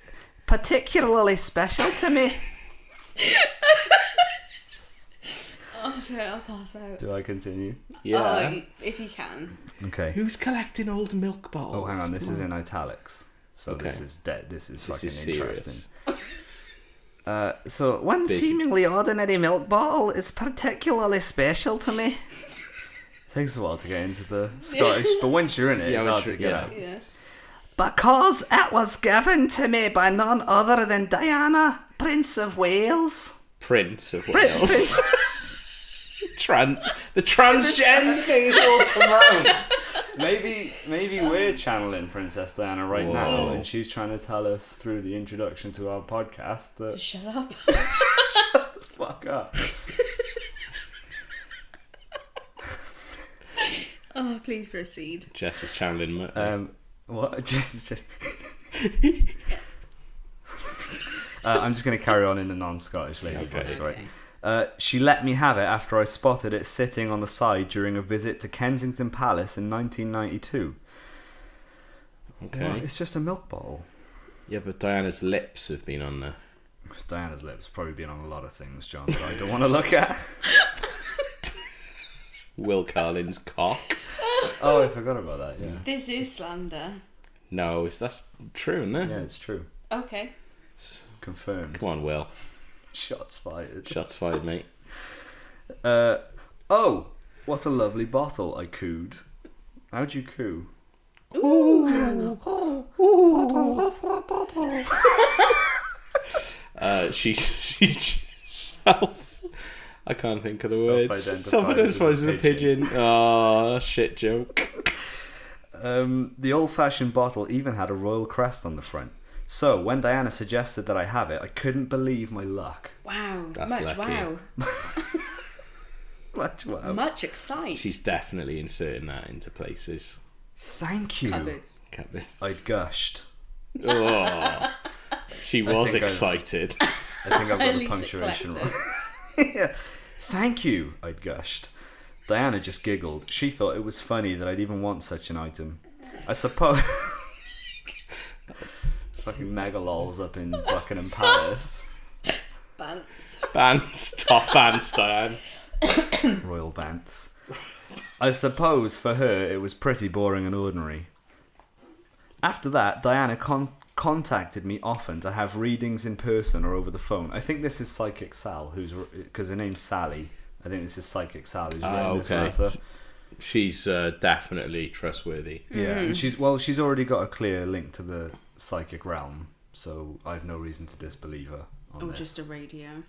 particularly special to me. Oh, I'll pass out. Do I continue? Yeah. Oh, if you can. Okay. Who's collecting old milk bottles? Oh, hang on. This is in italics, so Okay. this is dead. This is This fucking is interesting. serious. So One Busy. seemingly ordinary milk bottle is particularly special to me. it takes a while to get into the Scottish, but once you're in it, Yeah, it's once hard to you're- get yeah. out. Yeah. Because it was given to me by none other than Diana, Prince of Wales. Prince of Prince. Wales. The transgender thing is all come around. Maybe we're channeling Princess Diana right now, Whoa. and she's trying to tell us through the introduction to our podcast that Just shut up. fuck up. Oh, please proceed. Jess is channeling. What? I'm just going to carry on in the non-Scottish lady voice, right? She let me have it after I spotted it sitting on the side during a visit to Kensington Palace in 1992. Okay. What? It's just a milk bottle. Yeah, but Diana's lips have been on there. Diana's lips probably been on a lot of things, John, that I don't want to look at. Will Carlin's cock. Oh, I forgot about that, yeah. This is slander. No, that's true, isn't it? Yeah, it's true. Okay. Confirmed. Come on, Will. Shots fired. Shots fired, mate. Oh, what a lovely bottle, I cooed. How'd you coo? She I can't think of the words. Self-identifies as a pigeon. Oh, shit joke. The old-fashioned bottle even had a royal crest on the front. So, when Diana suggested that I have it, I couldn't believe my luck. Wow. That's Much lucky. wow. Much wow. Much excite. She's definitely inserting that into places. Thank you. Cupboards. I'd gushed. Oh, she was think I've- excited. I think I've got At the least it punctuation collects wrong. Yeah. Thank you, I'd gushed. Diana just giggled. She thought it was funny that I'd even want such an item. I suppose... Fucking mega lols up in Buckingham Palace. Bants. Top bands, Diane. Royal Bants. I suppose for her it was pretty boring and ordinary. After that, Diana contacted me often to have readings in person or over the phone. I think this is Psychic Sal, because her name's Sally. I think this is Psychic Sal who's written this letter. She's definitely trustworthy. Yeah, and she's already got a clear link to the psychic realm, so I've no reason to disbelieve her. Or just a radio.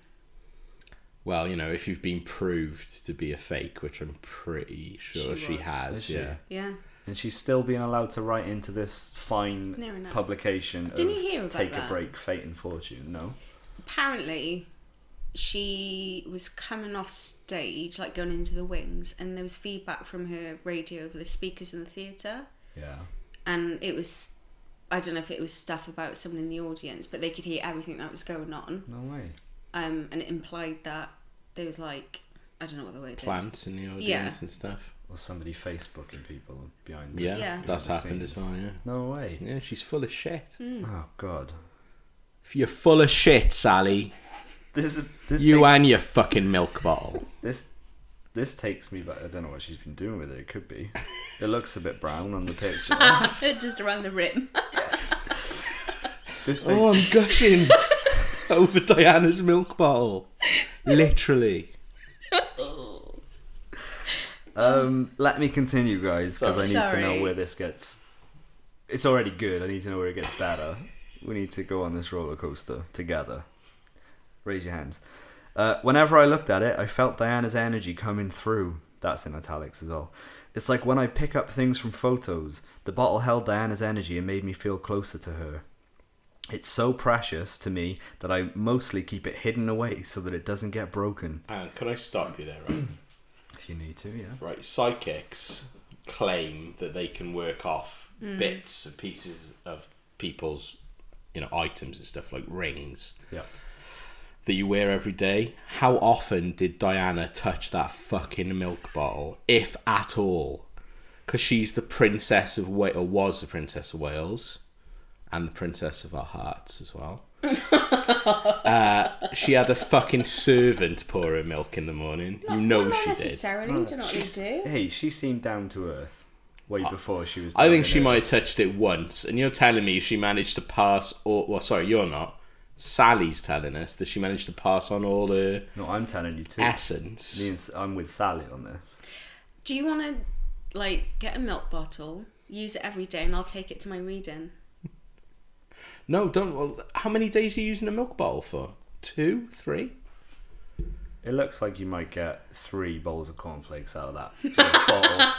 Well, you know, if you've been proved to be a fake, which I'm pretty sure she was. has, Is she? yeah. Yeah. And she's still being allowed to write into this fine Near enough. publication Didn't of you hear about Take that? a Break, Fate and Fortune. No. Apparently, she was coming off stage, like going into the wings, and there was feedback from her radio over the speakers in the theatre. Yeah. And it was, I don't know if it was stuff about someone in the audience, but they could hear everything that was going on. No way. And it implied that there was like, I don't know what the word Plants in the audience Yeah. and stuff. Or somebody Facebooking people behind Yeah, Yeah. that's the happened scenes. as well, yeah. No way. Yeah, she's full of shit. Oh God. If you're full of shit, Sally, This you takes, and your fucking milk bottle. this takes me back. I don't know what she's been doing with it. It could be. It looks a bit brown on the picture. is. Just around the rim. This Oh, I'm gushing over Diana's milk bottle. Literally. Let me continue, guys, because I need to Sorry. know where this gets. It's already good. I need to know where it gets better. We need to go on this roller coaster together. Raise your hands. Whenever I looked at it, I felt Diana's energy coming through. That's in italics as well. It's like when I pick up things from photos, the bottle held Diana's energy and made me feel closer to her. It's so precious to me that I mostly keep it hidden away so that it doesn't get broken. Can I stop you there, right? If you need to, yeah. Right, psychics claim that they can work off bits and pieces of people's, you know, items and stuff like rings Yeah. that you wear every day. How often did Diana touch that fucking milk bottle, if at all? Because she's the princess of Wales, or was the princess of Wales, and the princess of our hearts as well. She had a fucking servant pour her milk in the morning. You know Not she did. necessarily. You don't know what they do. Hey, she seemed down to earth way before she was. I down think in she it. might have touched it once, and you're telling me she managed to pass all... Well, sorry, you're not. Sally's telling us that she managed to pass on all the No, I'm telling you too. essence. I'm with Sally on this. Do you want to, like, get a milk bottle, use it every day, and I'll take it to my reading? No, don't... Well, how many days are you using a milk bottle for? 2? 3? It looks like you might get 3 bowls of cornflakes out of that bottle.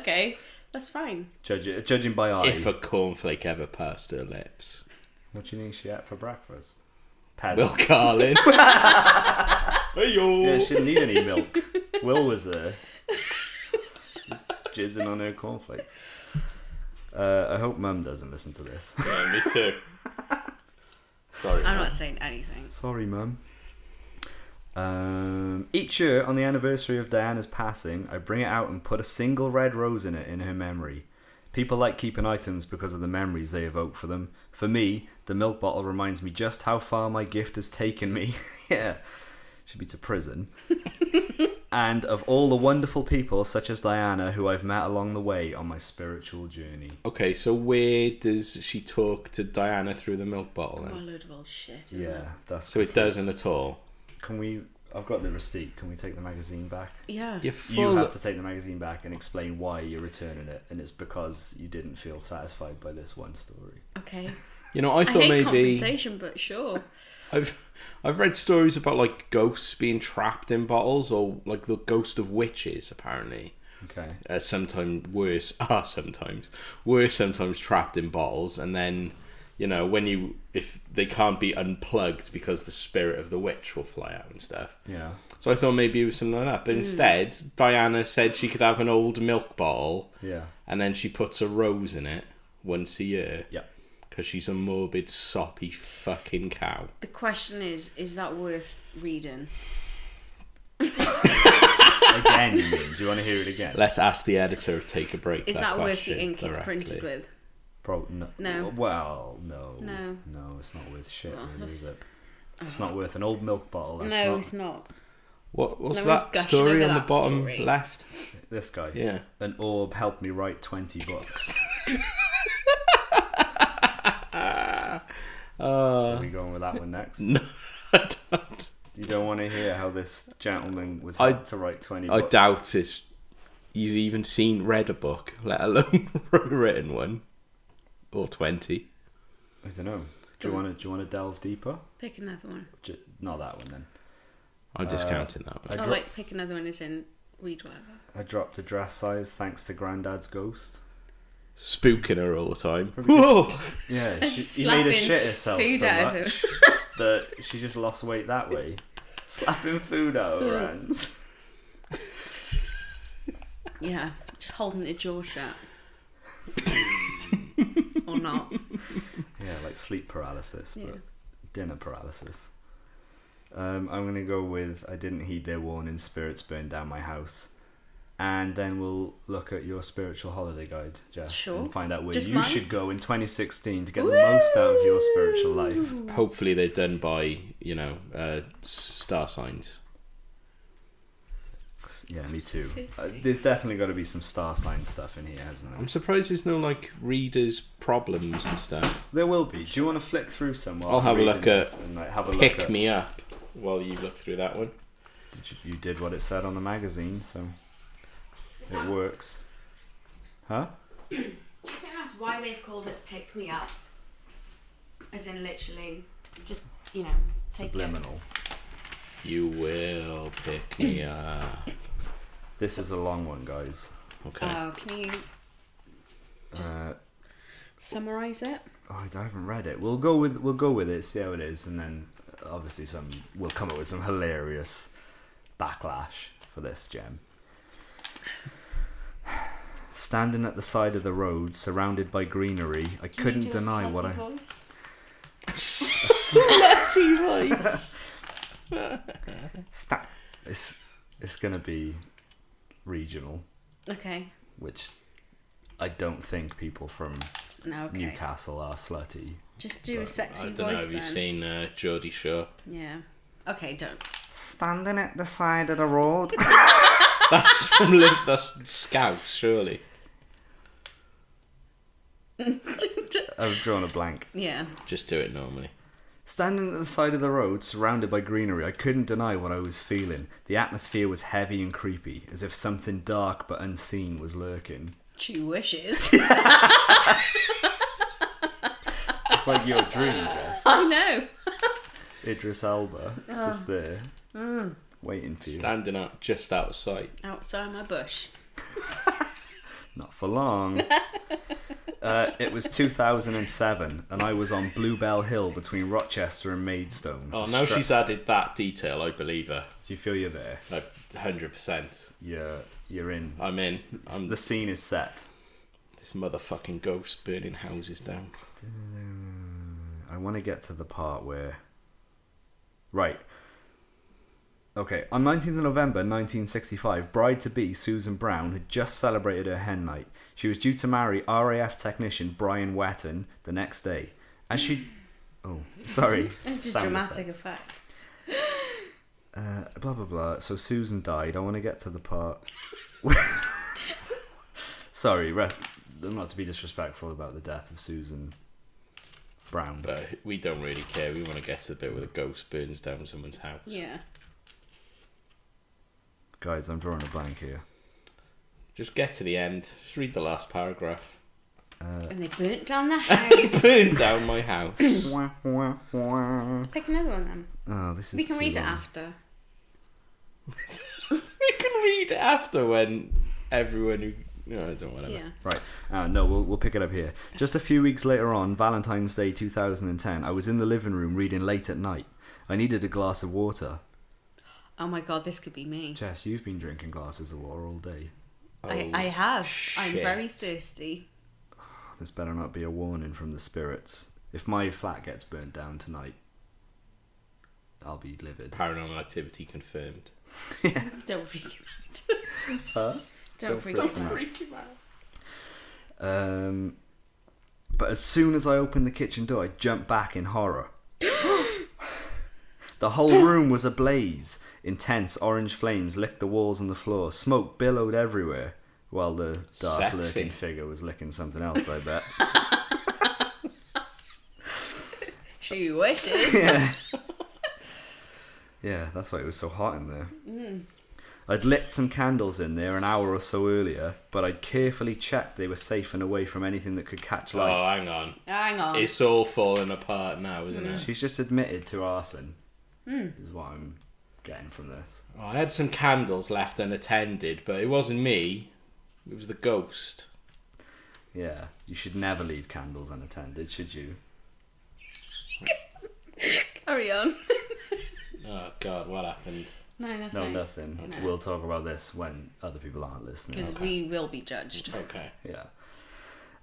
Okay. That's fine. Judging by eye. If a cornflake ever passed her lips. What do you think she had for breakfast? Will Peasants. Carlin. Hey-yo. Yeah, she didn't need any milk. Will was there. Just jizzing on her cornflakes. I hope Mum doesn't listen to this. Yeah, me too. Sorry. I'm not saying anything. Sorry, Mum. Each year, on the anniversary of Diana's passing, I bring it out and put a single red rose in it in her memory. People like keeping items because of the memories they evoke for them. For me, the milk bottle reminds me just how far my gift has taken me. Yeah, should be to prison. And of all the wonderful people, such as Diana, who I've met along the way on my spiritual journey. Okay, so where does she talk to Diana through the milk bottle Oh, a then? load of old shit. isn't Yeah, it? that's... So it doesn't at all. Can we... I've got the receipt. Can we take the magazine back? Yeah. You're You full. have to take the magazine back and explain why you're returning it, and it's because you didn't feel satisfied by this one story. Okay. You know, I I thought hate maybe confrontation, but sure. I've read stories about like ghosts being trapped in bottles, or like the ghost of witches apparently. Okay. Sometimes trapped in bottles, and then you know if they can't be unplugged because the spirit of the witch will fly out and stuff. Yeah. So I thought maybe it was something like that, but instead Diana said she could have an old milk bottle, Yeah. and then she puts a rose in it once a year. Yeah. Because she's a morbid, soppy fucking cow. The question is that worth reading? Again, you mean? Do you want to hear it again? Let's ask the editor of Take a Break. Is that worth question the ink it's directly. printed with? No. No. Well, no. No. No, it's not worth shit, Well, really, is that's- it? It's not worth an old milk bottle. That's No, not... it's not. What's No one's that gushing story over on the that bottom story. left? This guy. Yeah. An orb helped me write 20 books. Are we going with that one next? No, I don't. You don't want to hear how this gentleman was I- helped to write 20 I books? doubt he's even read a book, let alone written one. Or 20. I don't know. Do you want to delve deeper? Pick another one. Not that one then. I'm discounting that one. I Oh, dro- like pick another one as in read whatever. I dropped a dress size thanks to Grandad's ghost. Spooking her all the time. Probably Whoa! Yeah, he made her Slapping shit herself food so out of much that she just lost weight that way. Slapping food out of her hands. Yeah, just holding the jaw shut. Or not. Yeah, like sleep paralysis, but Yeah. dinner paralysis. I'm going to go with I didn't heed their warning, spirits burned down my house. And then we'll look at your spiritual holiday guide, Jess. Sure. And find out where Just you mine? should go in 2016 to get the most out of your spiritual life. Hopefully they're done by, star signs. Yeah, me too. 50. There's definitely got to be some star sign stuff in here, hasn't there? I'm surprised there's no, readers' problems and stuff. There will be. Do you want to flick through some? while I'll I'm have a reading look this at and, have a look Pick at, me up while you look through that one. You did what it said on the magazine, so it works. Huh? Do you think that's why they've called it Pick Me Up? As in literally, just, take Subliminal. You will pick me up. This is a long one, guys. Okay. Can you just summarise it? I haven't read it. We'll go with it, see how it is, and then obviously we'll come up with some hilarious backlash for this gem. Standing at the side of the road, surrounded by greenery, I couldn't Can you do deny a what I. voice? Slutty voice. It's gonna be regional, Okay. which I don't think people from No, okay. Newcastle are slutty. Just do a sexy I don't know, voice have you then. seen Geordie Shore? Yeah. Okay, don't. Standing at the side of the road. That's that's Scouse, surely. I've drawn a blank. Yeah. Just do it normally. Standing at the side of the road, surrounded by greenery, I couldn't deny what I was feeling. The atmosphere was heavy and creepy, as if something dark but unseen was lurking. She wishes. It's like your dream, Jess. I know. Idris Elba, just there, waiting for you. Standing up just outside. Outside my bush. Not for long. It was 2007, and I was on Bluebell Hill between Rochester and Maidstone. Oh, now she's added that detail, I believe her. Do you feel you're there? 100%. You're in. I'm in. The scene is set. This motherfucking ghost burning houses down. I want to get to the part where... Right. Okay, on 19th of November 1965, bride-to-be Susan Brown had just celebrated her hen night. She was due to marry RAF technician Brian Wetton the next day. As she... Oh, sorry. It's just Sound dramatic effects. effect. Blah, blah, blah. So Susan died. I want to get to the part... Sorry, not to be disrespectful about the death of Susan Brown. But we don't really care. We want to get to the bit where the ghost burns down someone's house. Yeah. Guys, I'm drawing a blank here. Just get to the end. Just read the last paragraph. And they burnt down the They house. burned down my house. Pick another one then. Oh, this is We can too read it long. after. You can read it after when everyone who... No, I don't want to. Yeah. Right. No, we'll pick it up here. Just a few weeks later on, Valentine's Day 2010, I was in the living room reading late at night. I needed a glass of water. Oh my god, this could be me. Jess, you've been drinking glasses of water all day. I have. I'm shit. very thirsty. This better not be a warning from the spirits. If my flat gets burnt down tonight, I'll be livid. Paranormal activity confirmed. Don't freak him out. Huh? Don't freak Don't him out. freak him out. But as soon as I opened the kitchen door, I jumped back in horror. The whole room was ablaze. Intense orange flames licked the walls and the floor. Smoke billowed everywhere. While the dark Sexy. lurking figure was licking something else, I bet. She wishes. Yeah. Yeah, that's why it was so hot in there. I'd lit some candles in there an hour or so earlier, but I'd carefully checked they were safe and away from anything that could catch light. Oh, hang on. Hang on. It's all falling apart now, isn't it? She's just admitted to arson, is what I'm getting from this. Oh, I had some candles left unattended, but it wasn't me. It was the ghost. Yeah, you should never leave candles unattended, should you? Carry on. Oh, God, what happened? No, No, nothing. nothing. No. We'll talk about this when other people aren't listening. Because we will be judged. Okay. Yeah.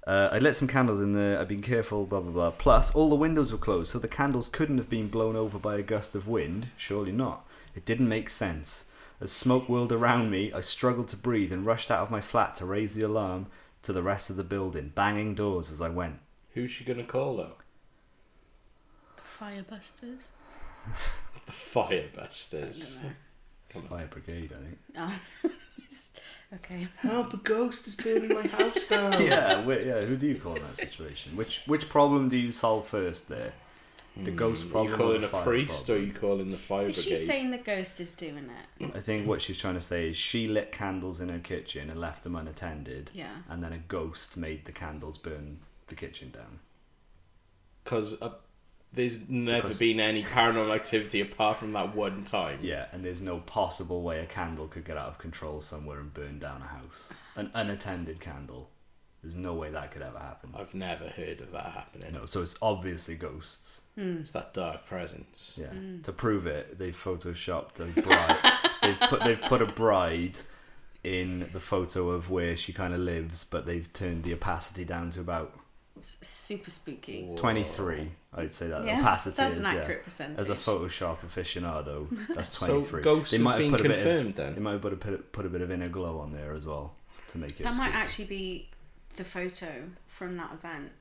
I lit some candles in there. I'd been careful, blah, blah, blah. Plus, all the windows were closed, so the candles couldn't have been blown over by a gust of wind. Surely not. It didn't make sense. As smoke whirled around me, I struggled to breathe and rushed out of my flat to raise the alarm to the rest of the building, banging doors as I went. Who's she going to call, though? The Firebusters. The Firebusters. Fire brigade, I think. Oh. Okay. Help, a ghost is burning my house down. Yeah, who do you call in that situation? Which problem do you solve first there? The ghost problem You calling or a the fire priest problem? or you calling the fire Is brigade? she saying the ghost is doing it? I think what she's trying to say is she lit candles in her kitchen and left them unattended. Yeah. And then a ghost made the candles burn the kitchen down. Because there's never Because- been any paranormal activity apart from that one time. Yeah, and there's no possible way a candle could get out of control somewhere and burn down a house. An unattended candle. There's no way that could ever happen. I've never heard of that happening. No, so it's obviously ghosts. It's that dark presence. Yeah. To prove it, they've photoshopped a bride. they've put a bride in the photo of where she kind of lives, but they've turned the opacity down to about It's super spooky. 23. I'd say that Yeah, opacity that's is an accurate percentage. As a Photoshop aficionado, that's So 23. ghosts They have might have been put a bit confirmed of, then? They might have put a bit of inner glow on there as well to make it. That might spooky. actually be the photo from that event.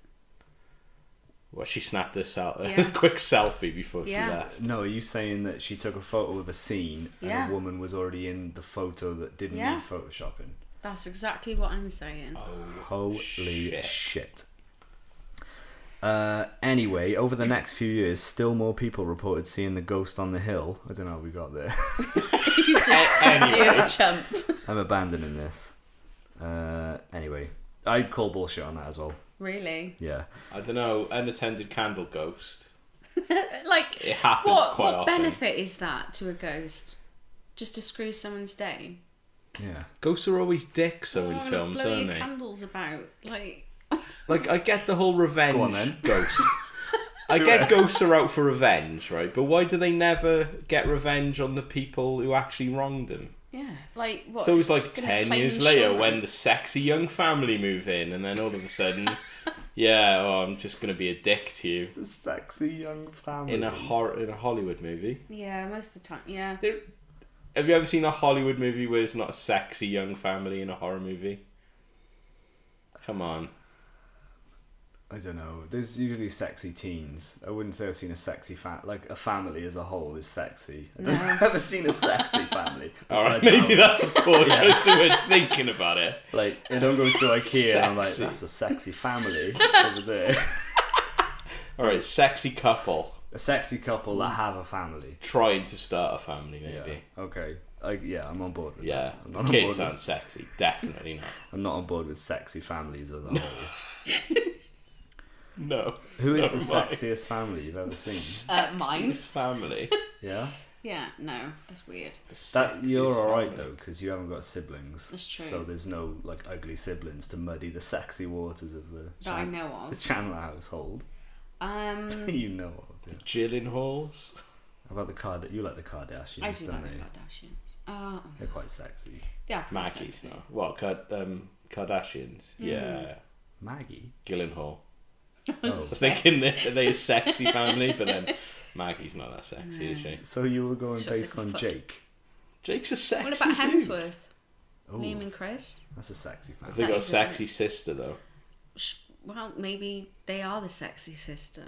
Well, she snapped herself Yeah. a quick selfie before Yeah. she left. No, are you saying that she took a photo of a scene and Yeah. a woman was already in the photo that didn't Yeah. need photoshopping? That's exactly what I'm saying. Holy shit. shit. Anyway, over the next few years, still more people reported seeing the ghost on the hill. I don't know how we got there. You just jumped. I'm abandoning this. Anyway, I'd call bullshit on that as well. Really? Yeah. I don't know, unattended candle ghost. Like, It happens quite what often. benefit is that to a ghost? Just to screw someone's day? Yeah. Ghosts are always dicks, though, in Oh, films, blow aren't your they? candles about. Like, Like, I get the whole revenge Go on, then. ghost. I get ghosts are out for revenge, right? But why do they never get revenge on the people who actually wronged them? yeah. Like, what? So it was like gonna 10 claim years later insurance? when the sexy young family move in, and then all of a sudden, yeah, oh, I'm just going to be a dick to you. The sexy young family. In a Hollywood movie. Yeah, most of the time. Yeah. Have you ever seen a Hollywood movie where it's not a sexy young family in a horror movie? Come on. I don't know. There's usually sexy teens. I wouldn't say I've seen a sexy like a family as a whole is sexy. I don't No. I've never seen a sexy family. Alright, besides maybe ours. that's a poor choice of words thinking about it. Like, I don't go to IKEA and I'm like, Sexy. that's a sexy family over there. Alright, sexy couple A sexy couple that have a family. trying to start a family, maybe. Yeah. Okay. I'm on board with Yeah, that. I'm not on kids board aren't with, sexy. Definitely not. I'm not on board with sexy families as a whole. No. Who is the Never mind. sexiest family you've ever seen? Mine. Sexiest family. Yeah? Yeah. No, that's weird. That you're Sexiest alright family. though, because you haven't got siblings. That's true. So there's no like ugly siblings to muddy the sexy waters of the That I know the of. Chandler household. You know of. Yeah. Gyllenhaals. How about the you like the Kardashians? I do don't like the they? Kardashians. They're quite sexy. Yeah, pretty Maggie's sexy. not. What? Kardashians? Yeah. Maggie. Gyllenhaal. Oh. I was thinking that they a sexy family, but then Maggie's not that sexy, is she? So you were going She looks based like a on foot. Jake. Jake's a sexy What about dude. Hemsworth? Oh, Liam and Chris? that's a sexy Have family. they got a is a- sexy sister, though? Well, maybe they are the sexy sister.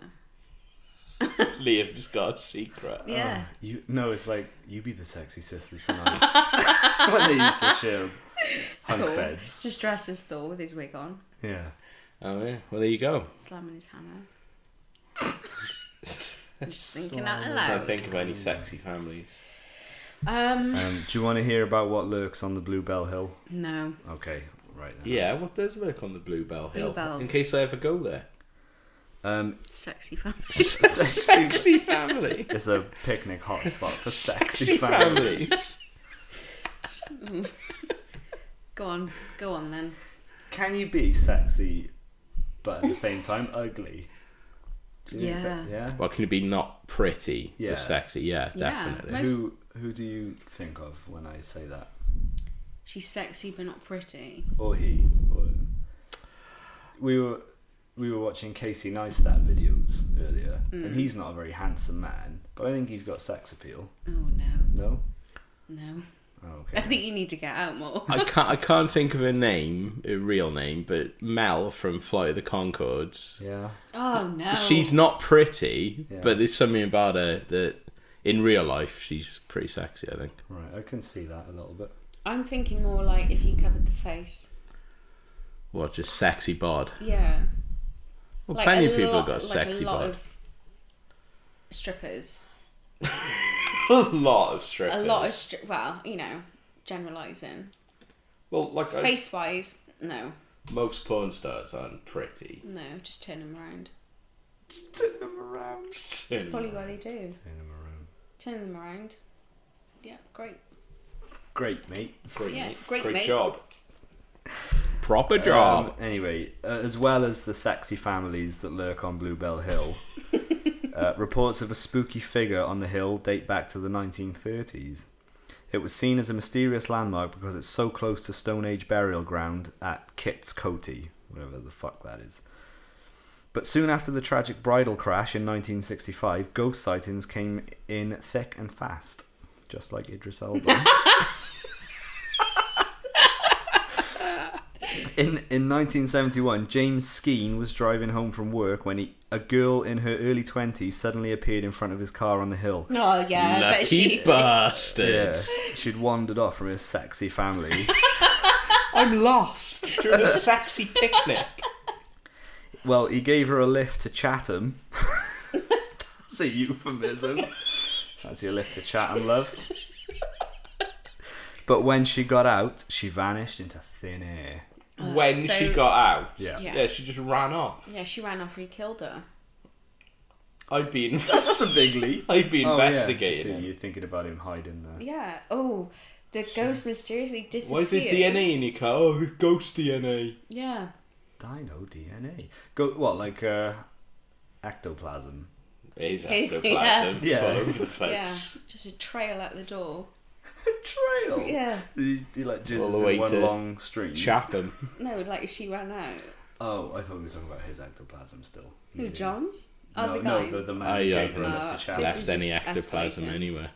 Liam's got a secret. Yeah. No, it's like you be the sexy sister tonight. When they used to share bunk Cool. beds. Just dressed as Thor with his wig on, Yeah. Oh, yeah. Well, there you go. slamming his hammer. I'm just thinking out I loud. can't think of any sexy families. Do you want to hear about what lurks on the Bluebell Hill? No. Okay, right then. Yeah, what does lurk on the Bluebell Hill? Bluebells. In case I ever go there. Sexy family. Sexy family. It's a picnic hotspot for Sexy sexy families. families. Go on then. Can you be sexy, but at the same time ugly? Do you think Yeah. that- yeah. Well, can you be not pretty Yeah. but sexy? Yeah, Yeah. definitely. Most- Who do you think of when I say that? She's sexy but not pretty. Or he? Or... We were watching Casey Neistat videos earlier, and he's not a very handsome man, but I think he's got sex appeal. Oh no. No? No. Oh, I okay. think you need to get out more. I can't think of her name, her real name, but Mel from Flight of the Conchords. Yeah. Oh no. She's not pretty, Yeah. but there's something about her that in real life she's pretty sexy, I think. Right, I can see that a little bit. I'm thinking more like if you covered the face. What, just sexy bod? Yeah. Well, Like plenty a of people lot- got sexy like a lot bod. of strippers. A lot of strippers. A lot of well, generalising. Well, like Face wise, no. most porn stars aren't pretty. No, just turn them around. Just turn them around. That's probably why they do. Turn him around. Turn them around. Yeah, great. Great, mate. Great, Yeah, mate. great, Great mate. job. Proper job. Anyway, as well as the sexy families that lurk on Bluebell Hill, reports of a spooky figure on the hill date back to the 1930s. It was seen as a mysterious landmark because it's so close to Stone Age burial ground at Kit's Coty, whatever the fuck that is. But soon after the tragic bridal crash in 1965, ghost sightings came in thick and fast, just like Idris Elba. In 1971, James Skeen was driving home from work when a girl in her early 20s suddenly appeared in front of his car on the hill. Oh yeah, I bet she Lucky did. bastard. Yeah, she'd wandered off from his sexy family. I'm lost during a sexy picnic. Well, he gave her a lift to Chatham. That's a euphemism. Fancy a lift to Chatham, love. But when she got out, she vanished into thin air. When so- she got out, Yeah. yeah, she just ran off. Yeah, she ran off. He killed her. I'd be That's a big leap. I'd be Oh, yeah. investigating So him. you're thinking about him hiding there. Yeah. Oh, The ghost mysteriously disappeared. Why is there DNA in your car? Oh, ghost DNA. Yeah. Dino DNA. Like ectoplasm? It is His- ectoplasm. yeah. All over the Yeah. place. Just a trail out the door. Trail. Yeah. You like jizzes All the way in one to long stream. Chapham. No, like if she ran out. Oh, I thought we were talking about his ectoplasm still. Who, Yeah. John's? No, Oh, the no, guys. the man I who gave haven't him enough to This chat. is left any just ectoplasm escalating. anywhere.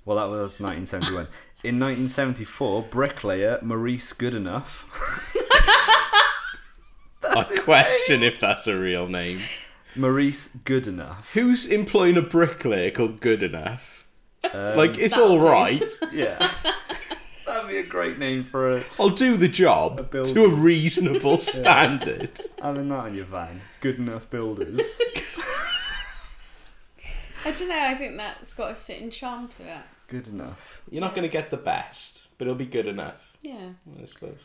Well, that was 1971. In 1974, bricklayer Maurice Goodenough. I question if that's a real name. Maurice Goodenough. Who's employing a bricklayer called Good Enough? Like, it's that'll all do. right. Yeah. That'd be a great name for I'll do the job building. to a reasonable standard. having that on your van. Good enough builders. I don't know, I think that's got a certain charm to it. Good enough. You're not going to get the best, but it'll be good enough, Yeah. I suppose.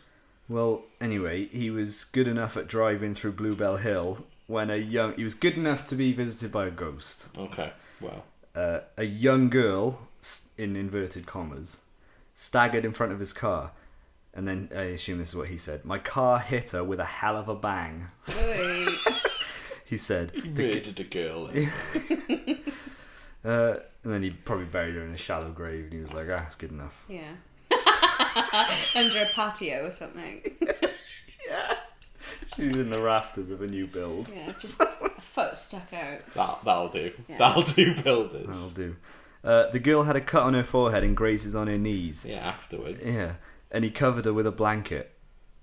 Well, anyway, he was good enough at driving through Bluebell Hill when he was good enough to be visited by a ghost. Okay, well. A young girl, in inverted commas, staggered in front of his car. And then, I assume this is what he said, "My car hit her with a hell of a bang," Wait. he said. Murdered a girl. And then he probably buried her in a shallow grave, and he was like, it's good enough. Yeah. Under a patio or something. She's in the rafters of a new build. Yeah, just a foot stuck out. That'll do. Yeah. That'll do, builders. That'll do. The girl had a cut on her forehead and grazes on her knees. Yeah, afterwards. Yeah. And he covered her with a blanket.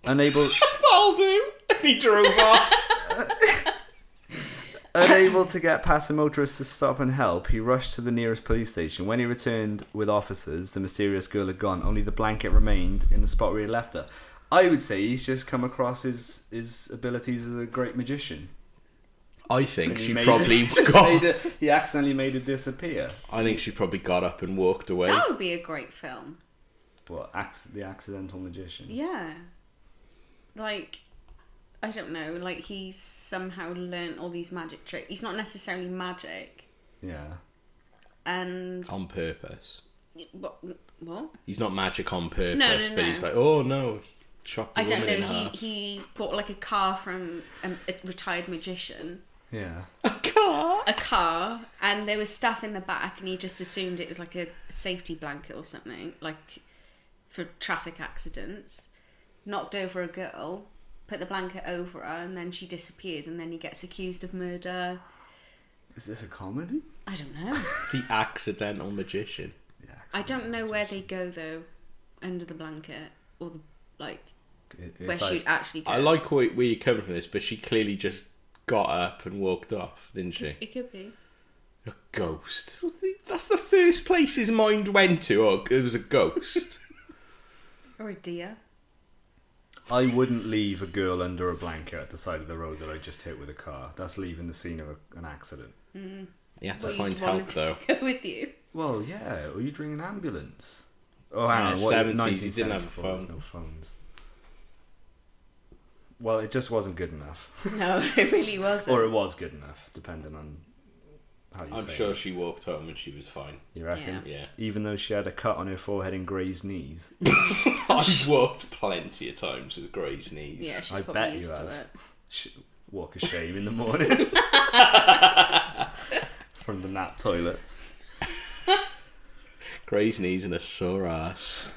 Unable That'll do. He drove off. Unable to get past the motorist to stop and help, he rushed to the nearest police station. When he returned with officers, the mysterious girl had gone. Only the blanket remained in the spot where he left her. I would say he's just come across his abilities as a great magician. I think He she made probably it- just got. made it- he accidentally made it disappear. I think she probably got up and walked away. That would be a great film. What? The Accidental Magician? Yeah. Like, I don't know, like he's somehow learnt all these magic tricks. He's not necessarily magic. Yeah. And... On purpose. What? He's not magic on purpose, No, no, but no. he's like, oh no, chopped the I don't woman know, in half. he bought like a car from a retired magician. Yeah. A car? A car, and there was stuff in the back, and he just assumed it was like a safety blanket or something, like for traffic accidents. Knocked over a girl, put the blanket over her, and then she disappeared, and then he gets accused of murder. Is this a comedy? I don't know. The accidental magician. Yeah. I don't know where they go though, under the blanket, or the like where It's she'd actually go. I like where you're coming from this, but she clearly just got up and walked off, didn't she? It could be. A ghost. That's the first place his mind went to. Oh, it was a ghost. Or a deer. I wouldn't leave a girl under a blanket at the side of the road that I just hit with a car. That's leaving the scene of an accident. You had to Well, you find just wanted help, to though. go with you. Well, yeah, or you'd ring an ambulance. Oh, hang on. Yeah, What, 70s, he didn't have a 1974, there's phone. no phones. Well, it just wasn't good enough. No, it really wasn't. Or it was good enough, depending on how you I'm say sure it. she walked home and she was fine. You reckon? Yeah. Even though she had a cut on her forehead and grazed knees. I've walked plenty of times with Grey's knees. Yeah, she's I probably bet you used to have. it. Walk of shame in the morning. From the nap toilets. Grey's knees and a sore ass.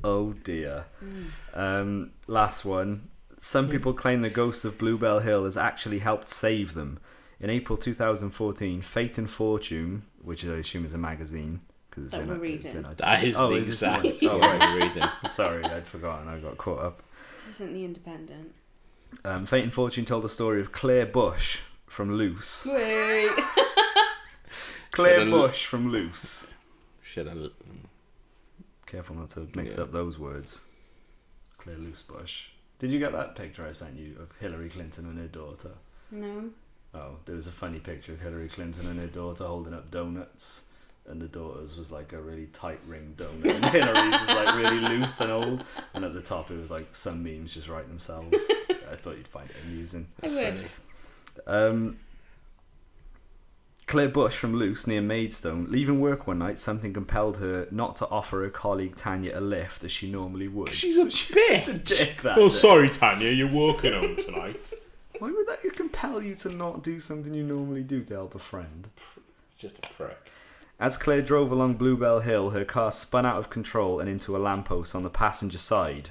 Oh dear. Last one. Some people claim the ghost of Bluebell Hill has actually helped save them. In April 2014, Fate and Fortune, which I assume is a magazine, because That we're reading. That is Oh, the is it? exact Oh, one right. we're reading. Sorry, I'd forgotten. I got caught up. This isn't the Independent. Fate and Fortune told the story of Claire Bush from Loose. Wait. Claire Should've- Bush from Loose. Should I... Careful not to mix Yeah. up those words. Claire Loose Bush. Did you get that picture I sent you of Hillary Clinton and her daughter? No. Oh, there was a funny picture of Hillary Clinton and her daughter holding up donuts, and the daughter's was like a really tight ring donut, and Hillary's was like really loose and old, and at the top it was like some memes just write themselves. I thought you'd find it amusing. I would. Funny. Claire Bush from Luce near Maidstone. Leaving work one night, something compelled her not to offer her colleague Tanya a lift as she normally would. She's a Just a dick, that Oh, day. sorry, Tanya, you're walking home tonight. Why would that compel you to not do something you normally do to help a friend? Just a prick. As Claire drove along Bluebell Hill, her car spun out of control and into a lamppost on the passenger side.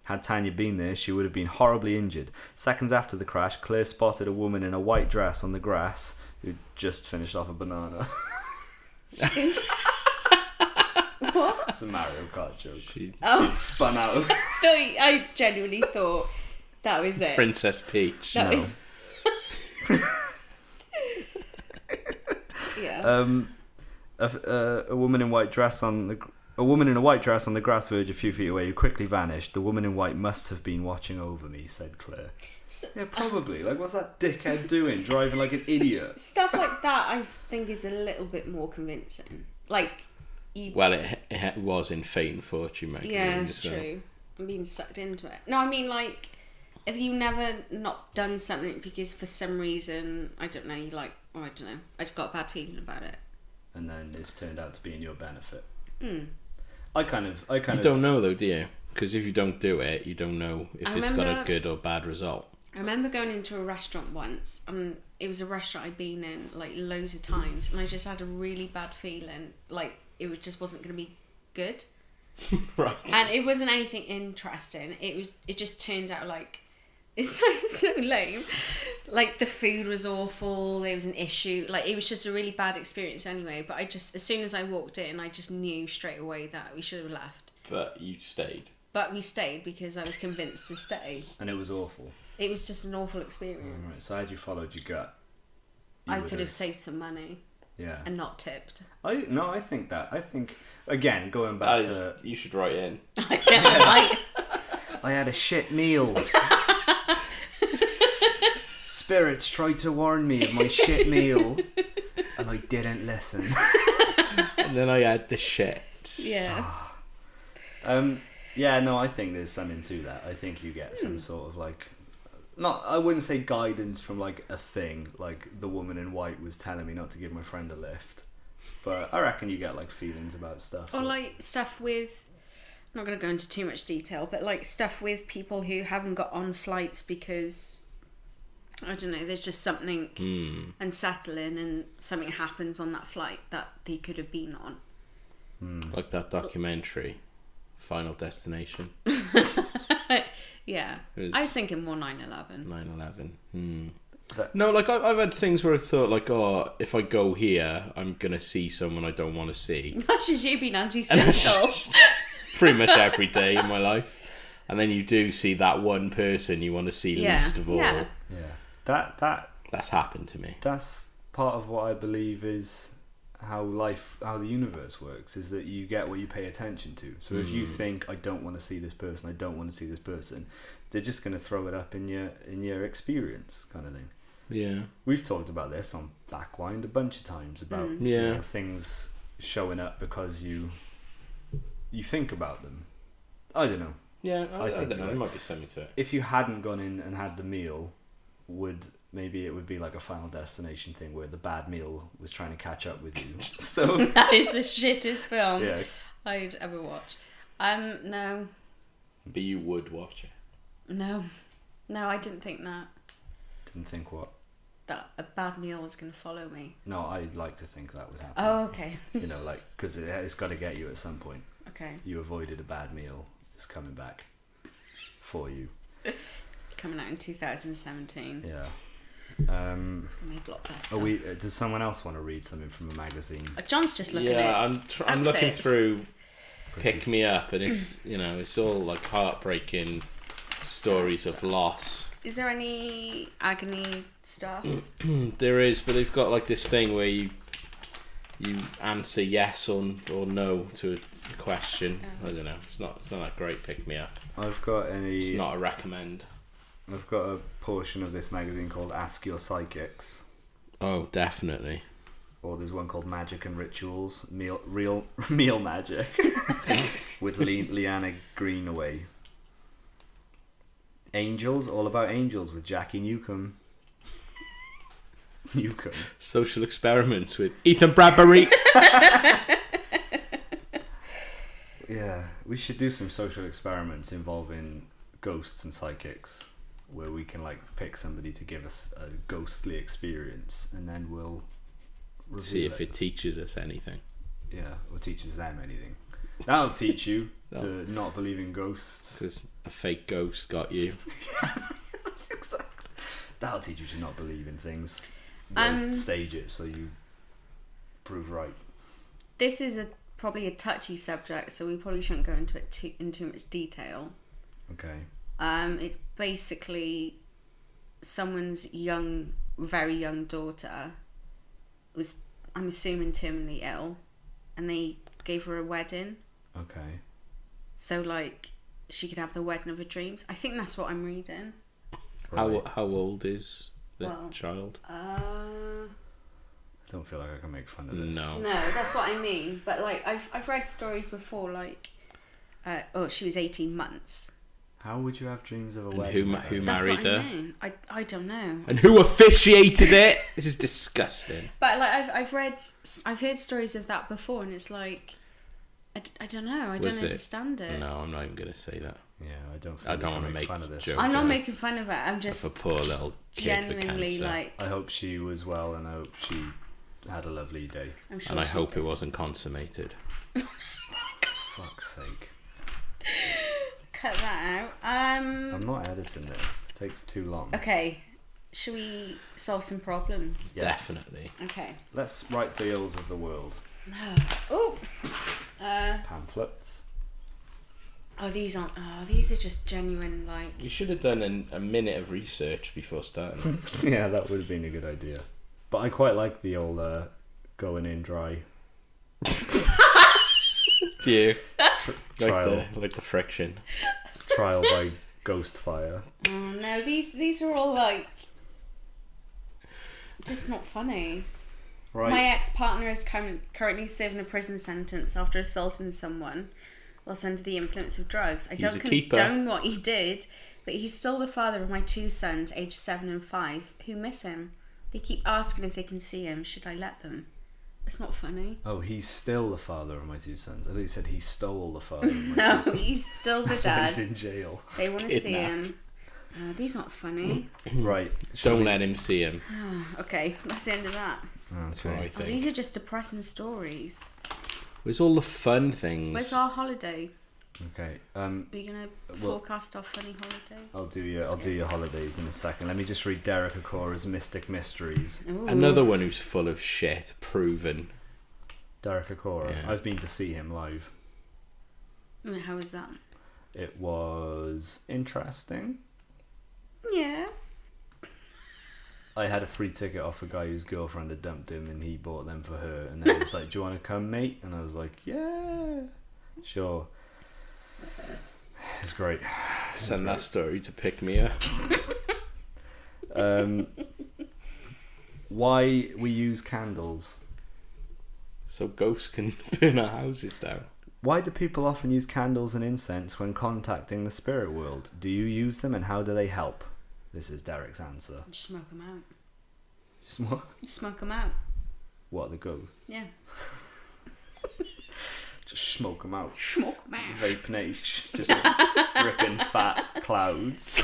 Had Tanya been there, she would have been horribly injured. Seconds after the crash, Claire spotted a woman in a white dress on the grass who'd just finished off a banana. What? It's a Mario Kart joke. She She'd spun out of... No, I genuinely thought that was it. Princess Peach. That No. was. Yeah. A woman in white dress on the... A woman in a white dress on the grass verge a few feet away who quickly vanished. The woman in white must have been watching over me, said Claire. Yeah, probably. Like, what's that dickhead doing? Driving like an idiot. Stuff like that, I think, is a little bit more convincing. Like, you. Well, it was in Fate and Fortune magazine. Yeah, it's so. true. I'm being sucked into it. No, I mean, like, if you never not done something because for some reason, I don't know, you like, oh, I don't know, I've got a bad feeling about it. And then it's turned out to be in your benefit. Mm. I kind of You don't know though, do you? Because if you don't do it, you don't know if I it's got a remember- good or bad result. I remember going into a restaurant once, and it was a restaurant I'd been in like loads of times, and I just had a really bad feeling, like it just wasn't going to be good. Right. And it wasn't anything interesting. It just turned out like, it sounds so lame. Like the food was awful. There was an issue. Like it was just a really bad experience anyway. But as soon as I walked in, I just knew straight away that we should have left. But you stayed. But we stayed because I was convinced to stay. And it was awful. It was just an awful Right, experience. so had you followed your gut? you I would could have saved some money Yeah. and not tipped. I think again, going back to... You should write in. I I had a shit meal. Spirits tried to warn me of my shit meal, and I didn't listen. And then I had the shit. yeah. Yeah, no, I think there's something to that. I think you get some sort of like, not, I wouldn't say guidance from like a thing, like the woman in white was telling me not to give my friend a lift, but I reckon you get like feelings about stuff. Or like stuff with, I'm not going to go into too much detail, but like stuff with people who haven't got on flights because, I don't know, there's just something unsettling and something happens on that flight that they could have been on. Like that documentary, Final Destination. Yeah. It was- I was thinking more 9/11. 9/11. That- No, like I've had things where I thought like, oh, if I go here, I'm gonna see someone I don't want to see. That's just you being And it's antisocial. just pretty much every day in my life. And then you do see that one person you want to see Yeah. least of all. Yeah. Yeah, That's happened to me. that's part of what I believe is how the universe works, is that you get what you pay attention to. So if you think, I don't want to see this person, they're just going to throw it up in your experience, kind of thing. Yeah. We've talked about this on Backwind a bunch of times about Yeah. things showing up because you think about them. I don't know. Yeah, I think don't know. you're There right. might be something to it. If you hadn't gone in and had the meal, maybe it would be like a Final Destination thing where the bad meal was trying to catch up with you. So That is the shittest film yeah, I'd ever watch. No, But you would watch it. no, I didn't think didn't think what. that a bad meal was going to follow me. No, I'd like to think that would happen. Oh, okay, You know, like, because it's got to get you at some point. okay. You avoided a bad meal, it's coming back for you. Coming out in 2017. Yeah. It's going to be a blockbuster. Does someone else want to read something from a magazine? John's just looking Yeah, at I'm looking outfits. through Pick Me Up, and it's it's all like heartbreaking stories of loss. Is there any agony stuff? There is, but they've got like this thing where you answer yes or no to a question. I don't know. It's not that great. Pick Me Up. I've got It's not a recommend. I've got a portion of this magazine called Ask Your Psychics, Oh, definitely. or there's one called Magic and Rituals, Meal Magic, with Leanna Greenaway. Angels, all about angels with Jackie Newcomb. You can. Social experiments with Ethan Bradbury. Yeah, we should do some social experiments involving ghosts and psychics, where we can like pick somebody to give us a ghostly experience, and then we'll See reveal if it teaches us anything. Yeah, or teaches them anything. That'll teach you to not believe in ghosts. Because a fake ghost got you. That's exactly. That'll teach you to not believe in things. We'll stage it so you prove right. This is probably a touchy subject, so we probably shouldn't go into it in too much detail. Okay. It's basically someone's very young daughter was, I'm assuming, terminally ill, and they gave her a wedding. Okay. So, like, she could have the wedding of her dreams. I think that's what I'm reading. Right. How old is the child? I don't feel like I can make fun of this. No. No, that's what I mean. But, like, I've read stories before, like, she was 18 months. How would you have dreams of a And wedding? who That's married what I her? mean. I don't know. And who officiated it? This is disgusting. But like I've heard stories of that before, and it's like I don't know. I Was don't it? understand it. No, I'm not even going to say that. Yeah, I don't. I don't want to make fun of this. jokes. I'm not making fun of it. I'm just Of a poor little kid with genuinely cancer. like. I hope she was well, and I hope she had a lovely day. I'm sure And I she hope it did. wasn't consummated. Fuck's sake! Cut that out. I'm not editing this. It takes too long. Okay. Should we solve some problems? Yes. Definitely. Okay. Let's write the ills of the world. Oh. Pamphlets. These aren't. Oh, these are just genuine. Like. You should have done a minute of research before starting. Yeah, that would have been a good idea. But I quite like the old going in dry Do you? trial Like the friction. trial by ghost fire. Oh no, these are all like. Just not funny. Right. My ex-partner is currently serving a prison sentence after assaulting someone whilst under the influence of drugs. I don't a keeper. condone what he did, but he's still the father of my two sons, aged 7 and 5, who miss him. They keep asking if they can see him. Should I let them? It's not funny. Oh, he's still the father of my two sons. I thought you said he stole the father of my No, two sons. he's still the That's why dad. he's in jail. They want to see Kidnapped. him. These aren't funny. Right. Don't let him see him. Okay, that's the end of that. That's what I Oh, think. these are just depressing stories. Where's all the fun things? Where's our holiday? Okay. Are you going to forecast our funny holiday? I'll do your holidays in a second. Let me just read Derek Akora's Mystic Mysteries. Ooh. Another one who's full of shit, proven. Derek Akora. Yeah. I've been to see him live. How was that? It was interesting. Yes. I had a free ticket off a guy whose girlfriend had dumped him, and he bought them for her. And then he was like, "Do you want to come, mate?" And I was like, "Yeah, sure." It's great. Send that story to pick me up. Why we use candles? So ghosts can burn our houses down. Why do people often use candles and incense when contacting the spirit world? Do you use them, and how do they help? This is Derek's answer. Just smoke them out. Just what? Just smoke them out. What, the ghosts? Yeah. Just smoke them out. Smoke them out. Vape niche. Just ripping fat clouds.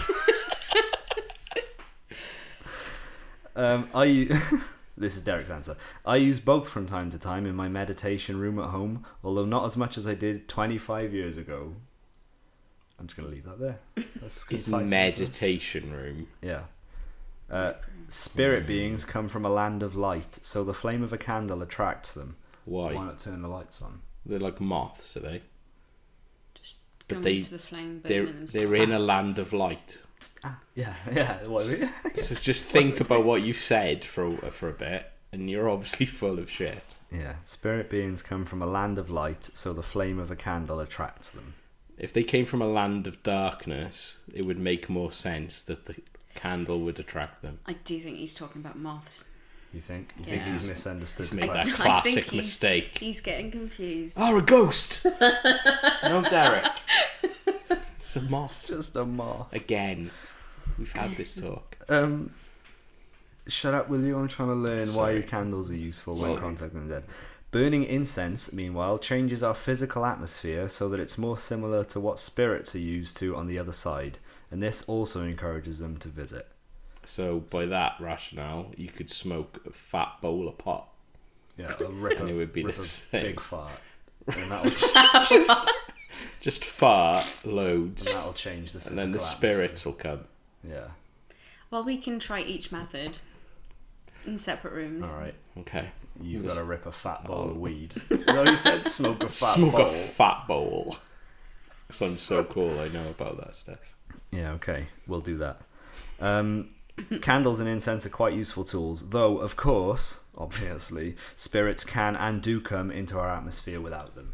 This is Derek's answer. I use both from time to time in my meditation room at home, although not as much as I did 25 years ago. I'm just going to leave that there. That's a His concise answer. meditation room. Yeah. Spirit beings come from a land of light, so the flame of a candle attracts them. Why? Why not turn the lights on? They're like moths, are they? Just But go they- into the flame, They're burning themselves. they're in a land of light. Yeah. What is it? So just think about what you said for a bit, and you're obviously full of shit. Yeah. Spirit beings come from a land of light, so the flame of a candle attracts them. If they came from a land of darkness, it would make more sense that the candle would attract them. I do think he's talking about moths. You think? You think Yeah. he's misunderstood He's the made that question? I think classic mistake. He's getting confused. Oh, a ghost! No, Derek. It's a moth. Just a moth. Again. We've had this talk. Shut up, will you? I'm trying to learn Sorry. why candles are useful when Sorry. contacting the dead. Burning incense, meanwhile, changes our physical atmosphere so that it's more similar to what spirits are used to on the other side, and this also encourages them to visit. So by that rationale, you could smoke a fat bowl of pot. Yeah, a rip And it would be rip the a same. big fart, and Just fart loads, that'll change the physical and then the atmosphere. spirits will come. Yeah. Well, we can try each method in separate rooms. All right. Okay. You've Just- got to rip a fat bowl of weed. No, you said smoke a fat Smoke bowl. a fat bowl. 'Cause I'm so cool, I know about that stuff. Yeah, okay, we'll do that. Candles and incense are quite useful tools, though, of course, obviously, spirits can and do come into our atmosphere without them.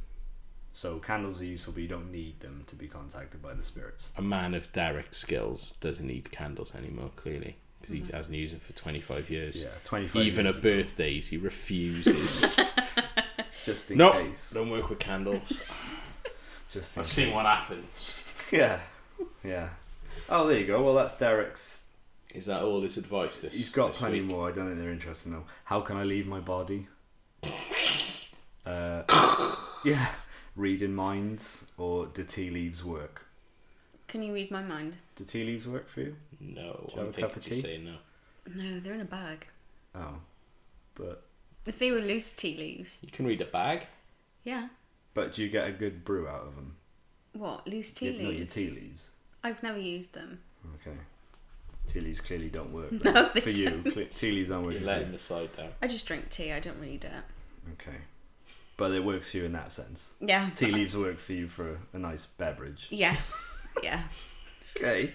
So candles are useful, but you don't need them to be contacted by the spirits. A man of Derek's skills doesn't need candles anymore, clearly, because he hasn't used them for 25 years. Yeah, 25 Even years at ago. birthdays, he refuses. Just in No, case. don't work with candles. Just in I've seen case. what happens. Yeah, yeah. Oh, there you go. Well, that's Derek's. Is that all his advice? He's got this plenty week? more. I don't think they're interesting though. How can I leave my body? Yeah. Reading minds, or do tea leaves work? Can you read my mind? Do tea leaves work for you? No, Do you I'm have a cup thinking of you tea? say no. No, they're in a bag. Oh, but If they were loose tea leaves, You can read a bag. yeah. do you get a good brew out of them? What, loose tea No, your leaves? tea leaves. I've never used them. Okay. Tea leaves clearly don't work. No, then. they For you, tea leaves aren't You're working. letting For the side down. I just drink tea, I don't read it. you. Okay. But it works for you in that sense. Yeah. Tea leaves work for you for a nice beverage. Yes. Yeah. Okay.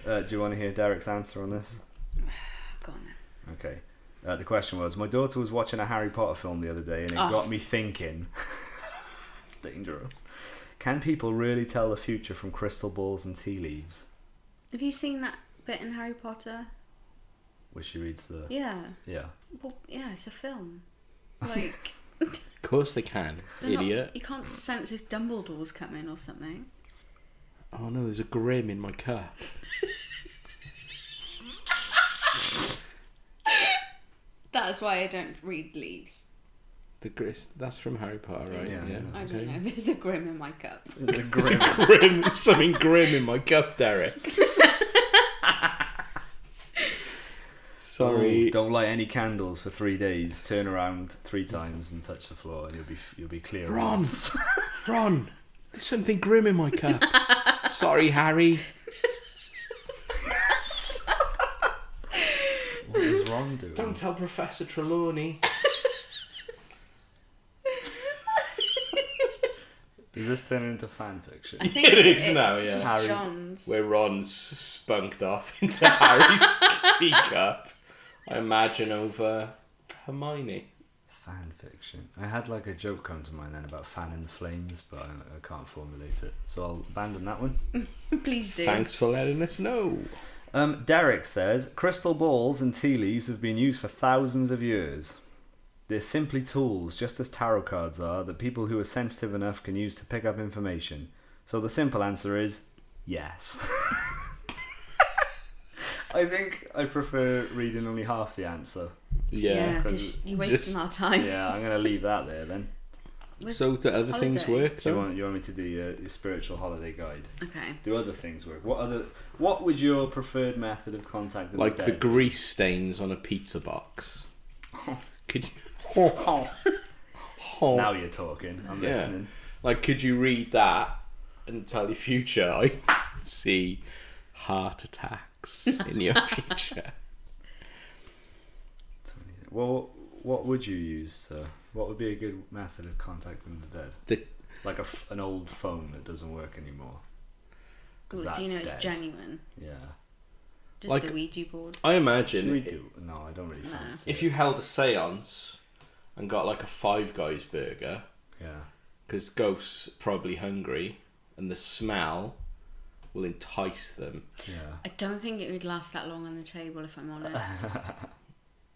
Do you want to hear Derek's answer on this? Go on then. Okay. The question was, my daughter was watching a Harry Potter film the other day and it got me thinking. It's dangerous. Can people really tell the future from crystal balls and tea leaves? Have you seen that bit in Harry Potter? Where she reads the... Yeah. Yeah. Well, yeah, it's a film. Like, Of course they can, they're not- idiot. you can't sense if Dumbledore's coming or something. Oh no, there's a grim in my cup. That's why I don't read leaves. That's from Harry Potter, right? Yeah. I don't know. There's a grim in my cup. The grim. Grim, something grim in my cup, Derek. Sorry. Oh, don't light any candles for 3 days. Turn around 3 times and touch the floor, and you'll be clear. Ron, Ron, there's something grim in my cup. Sorry, Harry. What is Ron doing? Don't tell Professor Trelawney. Is this turning into fan fiction? I think It is now, yeah. Just Harry- John's. Where Ron's spunked off into Harry's teacup. I imagine over Hermione. Fan fiction. I had like a joke come to mind then about fanning the flames, but I can't formulate it, so I'll abandon that one. Please do. Thanks for letting us know. Derek says, crystal balls and tea leaves have been used for thousands of years. They're simply tools, just as tarot cards are, that people who are sensitive enough can use to pick up information. So the simple answer is yes. I think I prefer reading only half the answer. Yeah, 'cause because you're wasting our time. Yeah, I'm going to leave that there then. Where's So do other things holiday? work Do you though? want me to do your spiritual holiday guide? Okay. Do other things work? What would your preferred method of contacting Like the the dead? grease stains on a pizza box. Could Now you're talking. I'm Yeah. listening. Like, could you read that and tell your future? I see heart attacks in your future. Well, what would you use to? What would be a good method of contacting the dead? Like an old phone that doesn't work anymore. 'Cause Ooh, so you know that's it's dead. genuine. Yeah. Just Like- a Ouija board. I Should we imagine do? No, I don't really No. fancy. if you held a seance and got like a Five Guys burger, Yeah. because ghosts are probably hungry, and the smell will entice them. Yeah. I don't think it would last that long on the table, if I'm honest.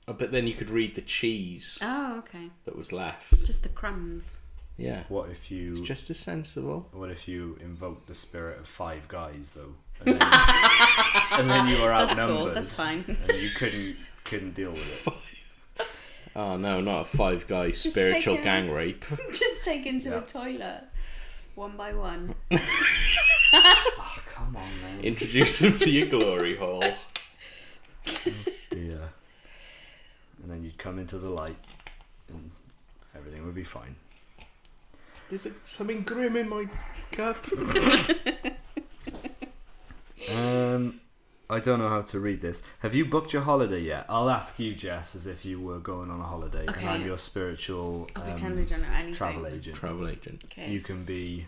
But then you could read the cheese Oh, okay. that was left. Just the crumbs. Yeah. What if you? It's just as sensible. What if you invoke the spirit of 5 guys though, and then you were That's outnumbered? cool. That's fine. And you couldn't deal with it. Oh no, not a 5-guy spiritual take gang rape. Just take him to Yeah. the toilet, one by one. Oh, come on, man. Introduce them to your glory hole. Dear. And then you'd come into the light, and everything would be fine. There's something grim in my cup. I don't know how to read this. Have you booked your holiday yet? I'll ask you, Jess, as if you were going on a holiday, Okay. and I'm your spiritual I'll pretend I don't know anything. travel agent. Travel agent. Okay. You can be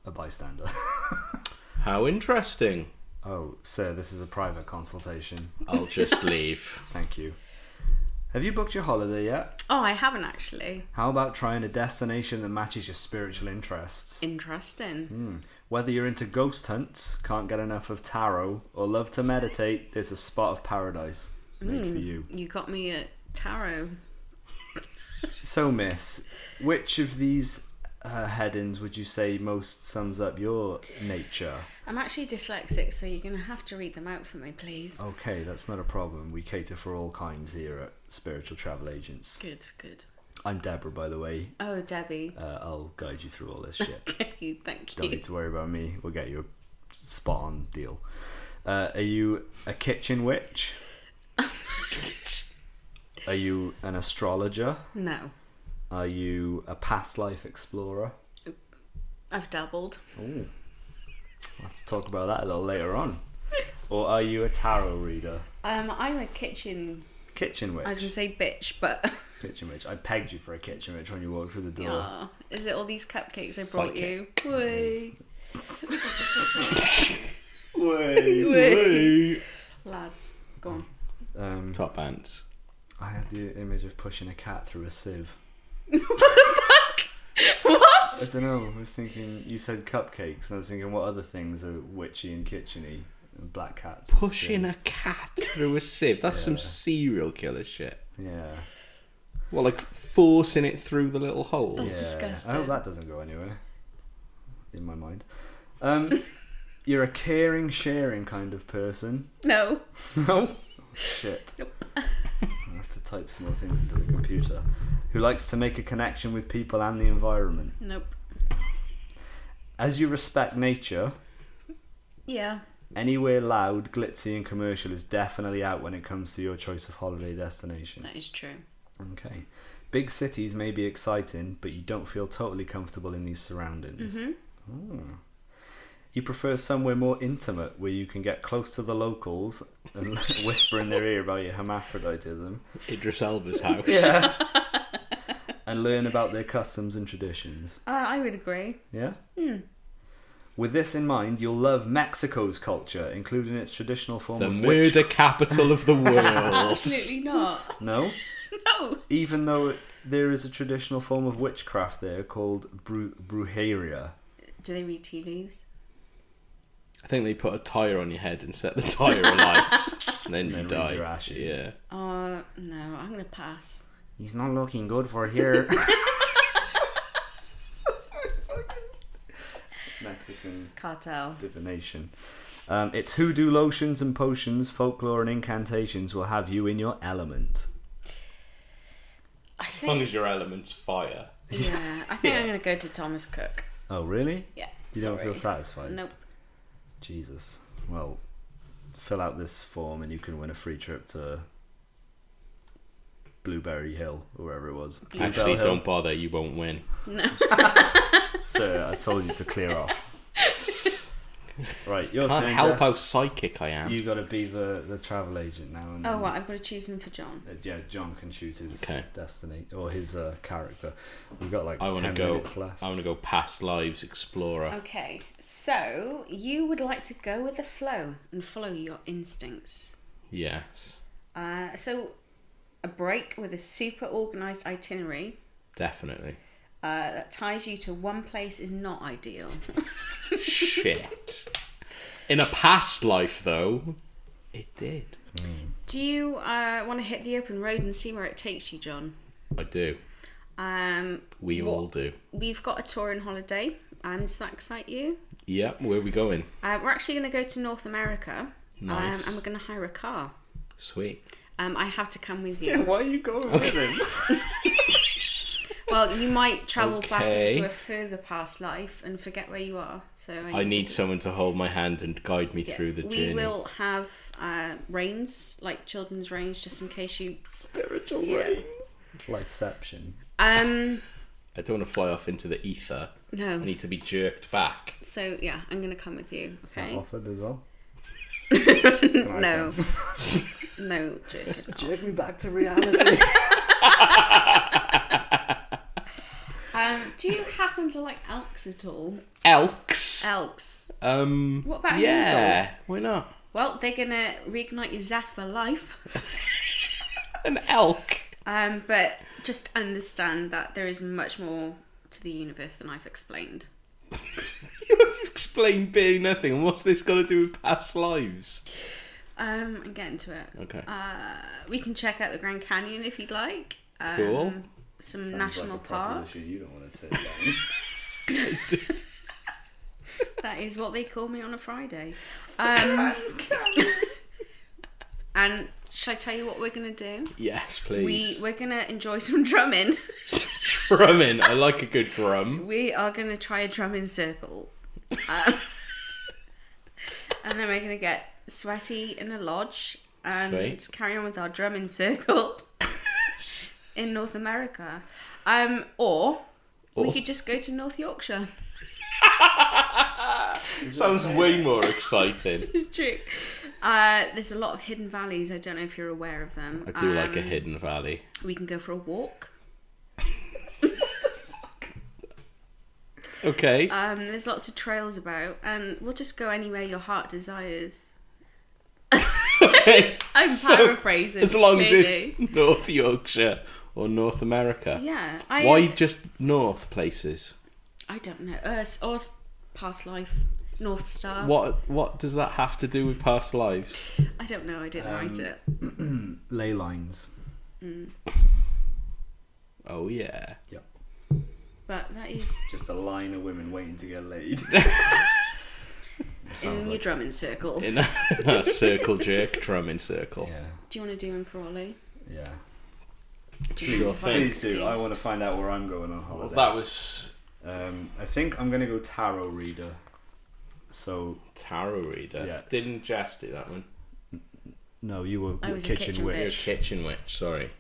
a bystander. How interesting. Oh, sir, this is a private consultation. I'll just leave. Thank you. Have you booked your holiday yet? Oh, I haven't actually. How about trying a destination that matches your spiritual interests? Interesting. Whether you're into ghost hunts, can't get enough of tarot, or love to meditate, there's a spot of paradise made for you. You got me at tarot. So, miss, which of these headings would you say most sums up your nature? I'm actually dyslexic, so you're going to have to read them out for me, please. Okay, that's not a problem. We cater for all kinds here at Spiritual Travel Agents. Good, good. I'm Deborah, by the way. Oh, Debbie. I'll guide you through all this shit. Okay, thank Don't you. need to worry about me. We'll get you a spot on deal. Are you a kitchen witch? Are you an astrologer? No. Are you a past life explorer? I've dabbled. Ooh. Let's talk about that a little later on. Or are you a tarot reader? I'm a kitchen... Kitchen witch. I was going to say bitch, but... Kitchen witch. I pegged you for a kitchen witch when you walked through the door. Aw, is it all these cupcakes I brought you? Psychic. Way. Wait. Lads, go on. Top ants. I had the image of pushing a cat through a sieve. What? I don't know. I was thinking, you said cupcakes, and I was thinking, what other things are witchy and kitcheny? And black cats. and Pushing sieve. a cat through a sieve. That's some Yeah. serial killer shit. Yeah. Well, like forcing it through the little hole. That's Yeah. disgusting. I hope that doesn't go anywhere. In my mind. You're a caring, sharing kind of person. No. No? Shit. Nope. I have to type some more things into the computer. Who likes to make a connection with people and the environment. Nope. As you respect nature, Yeah. anywhere loud, glitzy and commercial is definitely out when it comes to your choice of holiday destination. That is true. Okay. Big cities may be exciting, but you don't feel totally comfortable in these surroundings. Oh. You prefer somewhere more intimate where you can get close to the locals and whisper in their ear about your hermaphroditism. Idris Elba's house. Yeah. And learn about their customs and traditions. I would agree. Yeah? With this in mind, you'll love Mexico's culture, including its traditional form The of murder capital of the world. Absolutely not. No? No. Even though there is a traditional form of witchcraft there called brujeria. Do they read tea leaves? I think they put a tyre on your head and set the tyre alight. And then you read die. your ashes. Yeah. No, I'm going to pass. He's not looking good for here. Mexican Cartel. divination. It's hoodoo lotions and potions, folklore and incantations will have you in your element. I As long think, as your element's fire. yeah, I think I'm going to go to Thomas Cook. Oh, really? Yeah. You don't sorry. feel satisfied? Nope. Jesus. Well, fill out this form and you can win a free trip to Blueberry Hill, or wherever it was. Actually, Bluebell Hill. don't bother. You won't win. No. Sir, I told you to clear off. Right, your Can't turn, help Jess. how psychic I am. You got to be the travel agent now. And Oh, what? I've got to choose him for John. Yeah, John can choose his Okay. destiny or his character. We've got like I want 10 to go. minutes left. I want to go past lives explorer. Okay, so you would like to go with the flow and follow your instincts. Yes, So a break with a super organised itinerary definitely. that ties you to one place is not ideal. Shit. In a past life, though, it did. Do you want to hit the open road and see where it takes you, John? I do. We all do. We've got a touring holiday. Does that excite you? Yeah, where are we going? We're actually going to go to North America. Nice. And we're going to hire a car. Sweet. I have to come with you. Why are you going with him? Well, you might travel back Okay. into a further past life and forget where you are. So I need someone to hold my hand and guide me Yeah. through the journey. We will have reins, like children's reins, just in case you. Spiritual Yeah. reins. Lifeception. I don't want to fly off into the ether. I No. need to be jerked back. So yeah, I'm going to come with you. Is that Okay. offered as well? No. No, jerking off. Jerk me back to reality. Do you happen to like elks at all? Elks. Elks. What about an yeah, why not? Well, they're gonna reignite your zest for life. An elk. But just understand that there is much more to the universe than I've explained. You have explained barely nothing. And what's this got to do with past lives? I'm getting to it. Okay. We can check out the Grand Canyon if you'd like. Cool. Some national parks. You don't want to take down. That is what they call me on a Friday. And shall I tell you what we're gonna do? Yes, please. We're gonna enjoy some drumming. Drumming. I like a good drum. We are gonna try a drumming circle, and then we're gonna get sweaty in a lodge and Sweet. carry on with our drumming circle in North America. Or we could just go to North Yorkshire. Sounds way more exciting. It's true. There's a lot of hidden valleys. I don't know if you're aware of them. I do like a hidden valley. We can go for a walk. Okay. There's lots of trails about, and we'll just go anywhere your heart desires. Okay. I'm So, paraphrasing. As long clearly. as it's North Yorkshire or North America. Yeah. Why just north places? I don't know. Or past life. North Star. What does that have to do with past lives? I don't know. I didn't write it. Ley lines. Oh yeah. Yep. But that is Just a line of women waiting to get laid. in your drumming circle. In a circle jerk drumming circle. Yeah. Do you want to do him for Ollie? Yeah. Do you Sure want to thing. Please do. I want to find out where I'm going on holiday. That was I think I'm going to go tarot reader. So, tarot reader. Yeah. Didn't Jess do that one? no, you were I was a kitchen kitchen witch. You're a bitch. kitchen witch, sorry.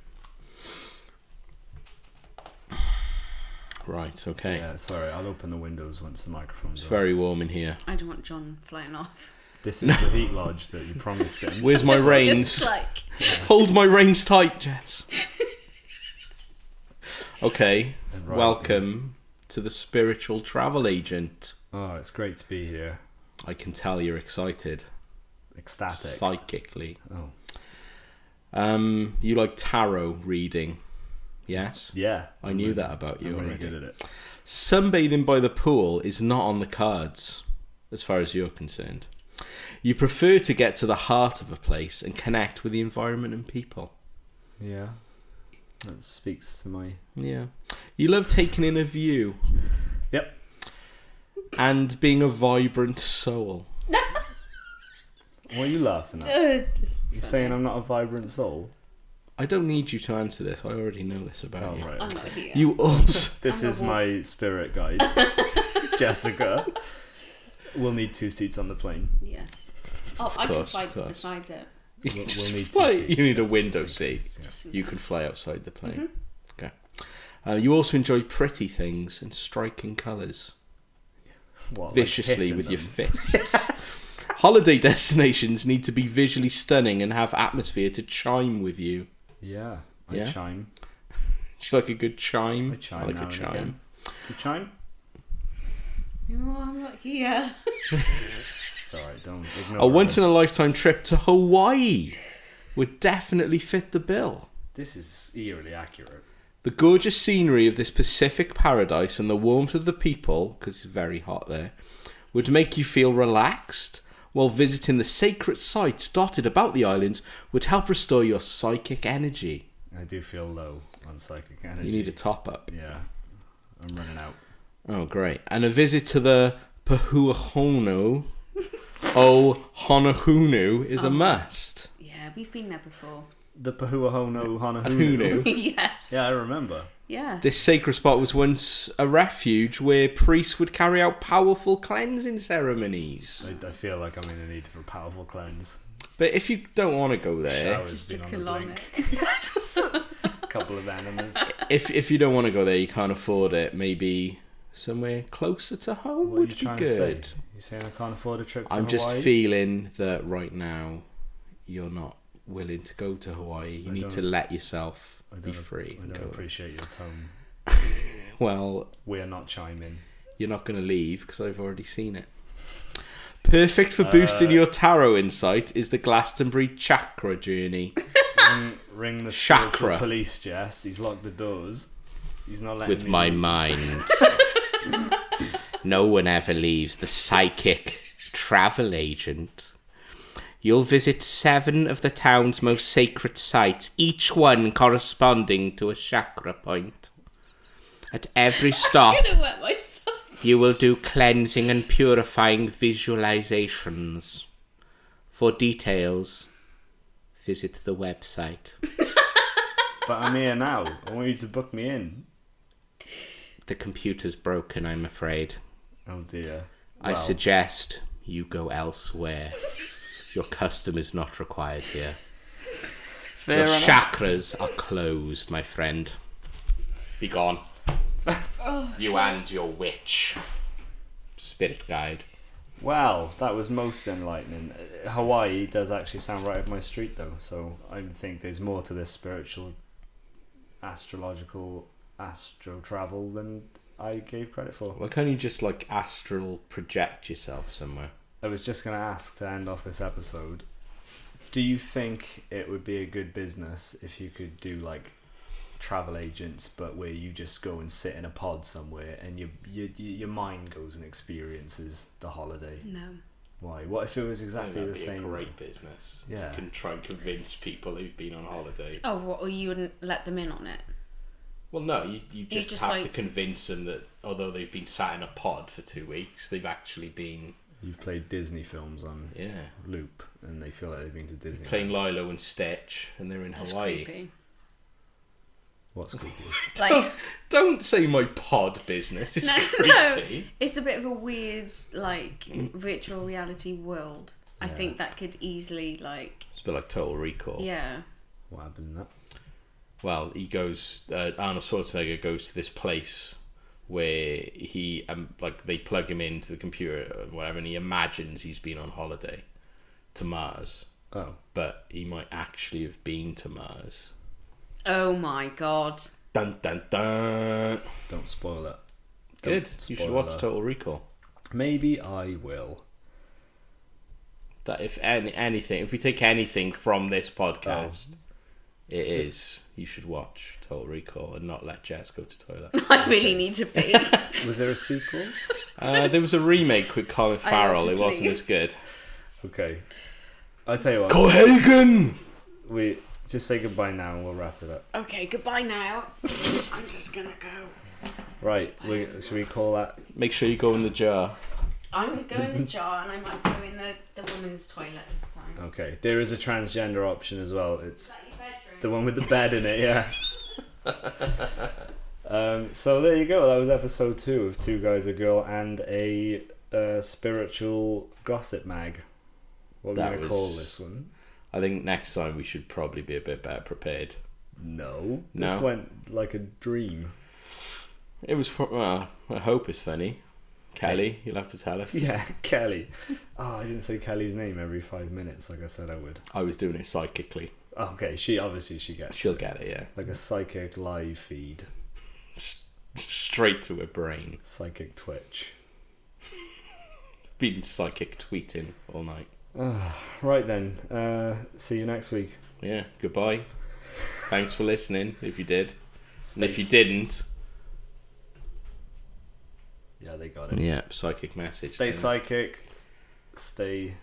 Right, okay. Yeah, sorry, I'll open the windows once the microphone's It's on. very warm in here. I don't want John flying off. This is the heat lodge that you promised him. Where's my reins? It's like Hold my reins tight, Jess. Okay, Right. welcome to the spiritual travel agent. Oh, it's great to be here. I can tell you're excited. Ecstatic. Psychically. Oh. You like tarot reading, yes? Yeah. I knew that about you I'm really already. good at it. Sunbathing by the pool is not on the cards, as far as you're concerned. You prefer to get to the heart of a place and connect with the environment and people. Yeah. That speaks to my... Yeah. You love taking in a view Yep. and being a vibrant soul. What are you laughing at? just You're saying I'm not a vibrant soul? I don't need you to answer this. I already know this about Oh, you. right. I'm not here. You also... This I'm is a my spirit guide, Jessica. We'll need 2 seats on the plane. Yes. Oh, I can course, fly of course. beside it. We'll need 2 fly- seats. You need a Yes, window just in case, seat. yeah. Just in You case. can fly outside the plane. Mm-hmm. Okay. You also enjoy pretty things and striking colours. What, like Viciously hitting with your them? fists. Holiday destinations need to be visually stunning and have atmosphere to chime with you. Yeah. I Yeah? chime. Do you like a good chime? I chime like now a and chime. again. Do you chime? No, I'm not here. It's alright, don't ignore A once her. in a lifetime trip to Hawaii would definitely fit the bill. This is eerily accurate. The gorgeous scenery of this Pacific paradise and the warmth of the people, because it's very hot there, would make you feel relaxed, while visiting the sacred sites dotted about the islands would help restore your psychic energy. I do feel low. on psychic energy. You need a top up. Yeah, I'm running out. Oh, great. And a visit to the Pahuahono o Honahunu is a must. Yeah, we've been there before. The Pahuahono Honahunu. Honahunu. Yes. Yeah, I remember. Yeah. This sacred spot was once a refuge where priests would carry out powerful cleansing ceremonies. I feel like I'm in a need for a powerful cleanse. But if you don't want to go there, Shower's Just been took on a the long blink. A couple of enemas. if you don't want to go there, you can't afford it. Maybe somewhere closer to home What are you would be trying good. to say? You saying I can't afford a trip to I'm Hawaii? just feeling that right now you're not willing to go to Hawaii. You need to let yourself be free. I and don't go. appreciate your tone. Well, We're not chiming. you're not going to leave because I've already seen it. Perfect for boosting your tarot insight is the Glastonbury Chakra Journey. Ring the Chakra. spiritual police, Jess. He's locked the doors. He's not letting With me my leave. mind. No one ever leaves the psychic travel agent. You'll visit 7 of the town's most sacred sites, each one corresponding to a chakra point. At every stop, I'm gonna wet myself. you will do cleansing and purifying visualizations. For details, visit the website. But I'm here now. I want you to book me in. The computer's broken, I'm afraid. Oh dear. I suggest you go elsewhere. Your custom is not required here. Fair Your enough. chakras are closed, my friend. Be gone. You and your witch. Spirit guide. Well, that was most enlightening. Hawaii does actually sound right up my street, though. So I think there's more to this spiritual, astrological, astro travel than I gave credit for. Why can't you just like astral project yourself somewhere? I was just going to ask to end off this episode. Do you think it would be a good business if you could do like travel agents, but where you just go and sit in a pod somewhere and your mind goes and experiences the holiday? No. Why? What if it was exactly That'd the be same? a great business. Yeah. You can try and convince people who've been on holiday. Oh, what? Or you wouldn't let them in on it? Well, no, you just have to like- convince them that although they've been sat in a pod for 2 weeks, they've actually been You've played Disney films on loop, and they feel like they've been to Disney. playing Lilo and Stitch, and they're in That's Hawaii. creepy. What's creepy? Like, Don't say my pod business. It's no, creepy. it's a bit of a weird, like, virtual reality world. I think that could easily, like, It's a bit like Total Recall. yeah. What happened in that? Well, he goes. Arnold Schwarzenegger goes to this place where he like they plug him into the computer or whatever, and he imagines he's been on holiday to Mars, Oh, but he might actually have been to Mars. Oh my god. Dun dun dun. don't spoil it. Good. Don't You should spoil watch it. Total Recall. Maybe I will. That if anything, if we take anything from this podcast, it is you should watch Total Recall and not let Jess go to toilet. I really need to pee. Was there a sequel? There was a remake with Colin Farrell. It just wasn't leave. as good. Okay. I'll tell you what. Cohagen. We just say goodbye now and we'll wrap it up. Okay, goodbye now. I'm just gonna go. Right. Should we call that? Make sure you go in the jar. I'm gonna go in the jar and I might go in the women's toilet this time. Okay. There is a transgender option as well. It's Is that your bedroom? the one with the bed in it. Yeah. So there you go. That was episode 2 of Two Guys, a Girl, and a spiritual gossip mag. What are we That going to was- call this one? I think next time we should probably be a bit better prepared. No. No? This went like a dream. It was, well, I hope it's funny. Kelly, you'll have to tell us. Yeah, Kelly. Oh, I didn't say Kelly's name every 5 minutes like I said I would. I was doing it psychically. Okay, she gets She'll get it, yeah. like a psychic live feed, Straight to her brain. psychic twitch. Been psychic tweeting all night. Right then, see you next week. Yeah, goodbye. Thanks for listening, if you did. And if you s- didn't, Yeah, they got it. yeah, psychic message. Stay you know. psychic. Stay.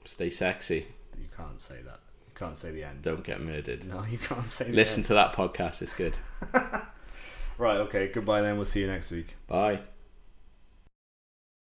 Stay sexy. You can't say that. Can't say the end. Don't get murdered. No, you can't say the Listen end. to that podcast. It's good. Right, okay. Goodbye then. We'll see you next week. Bye.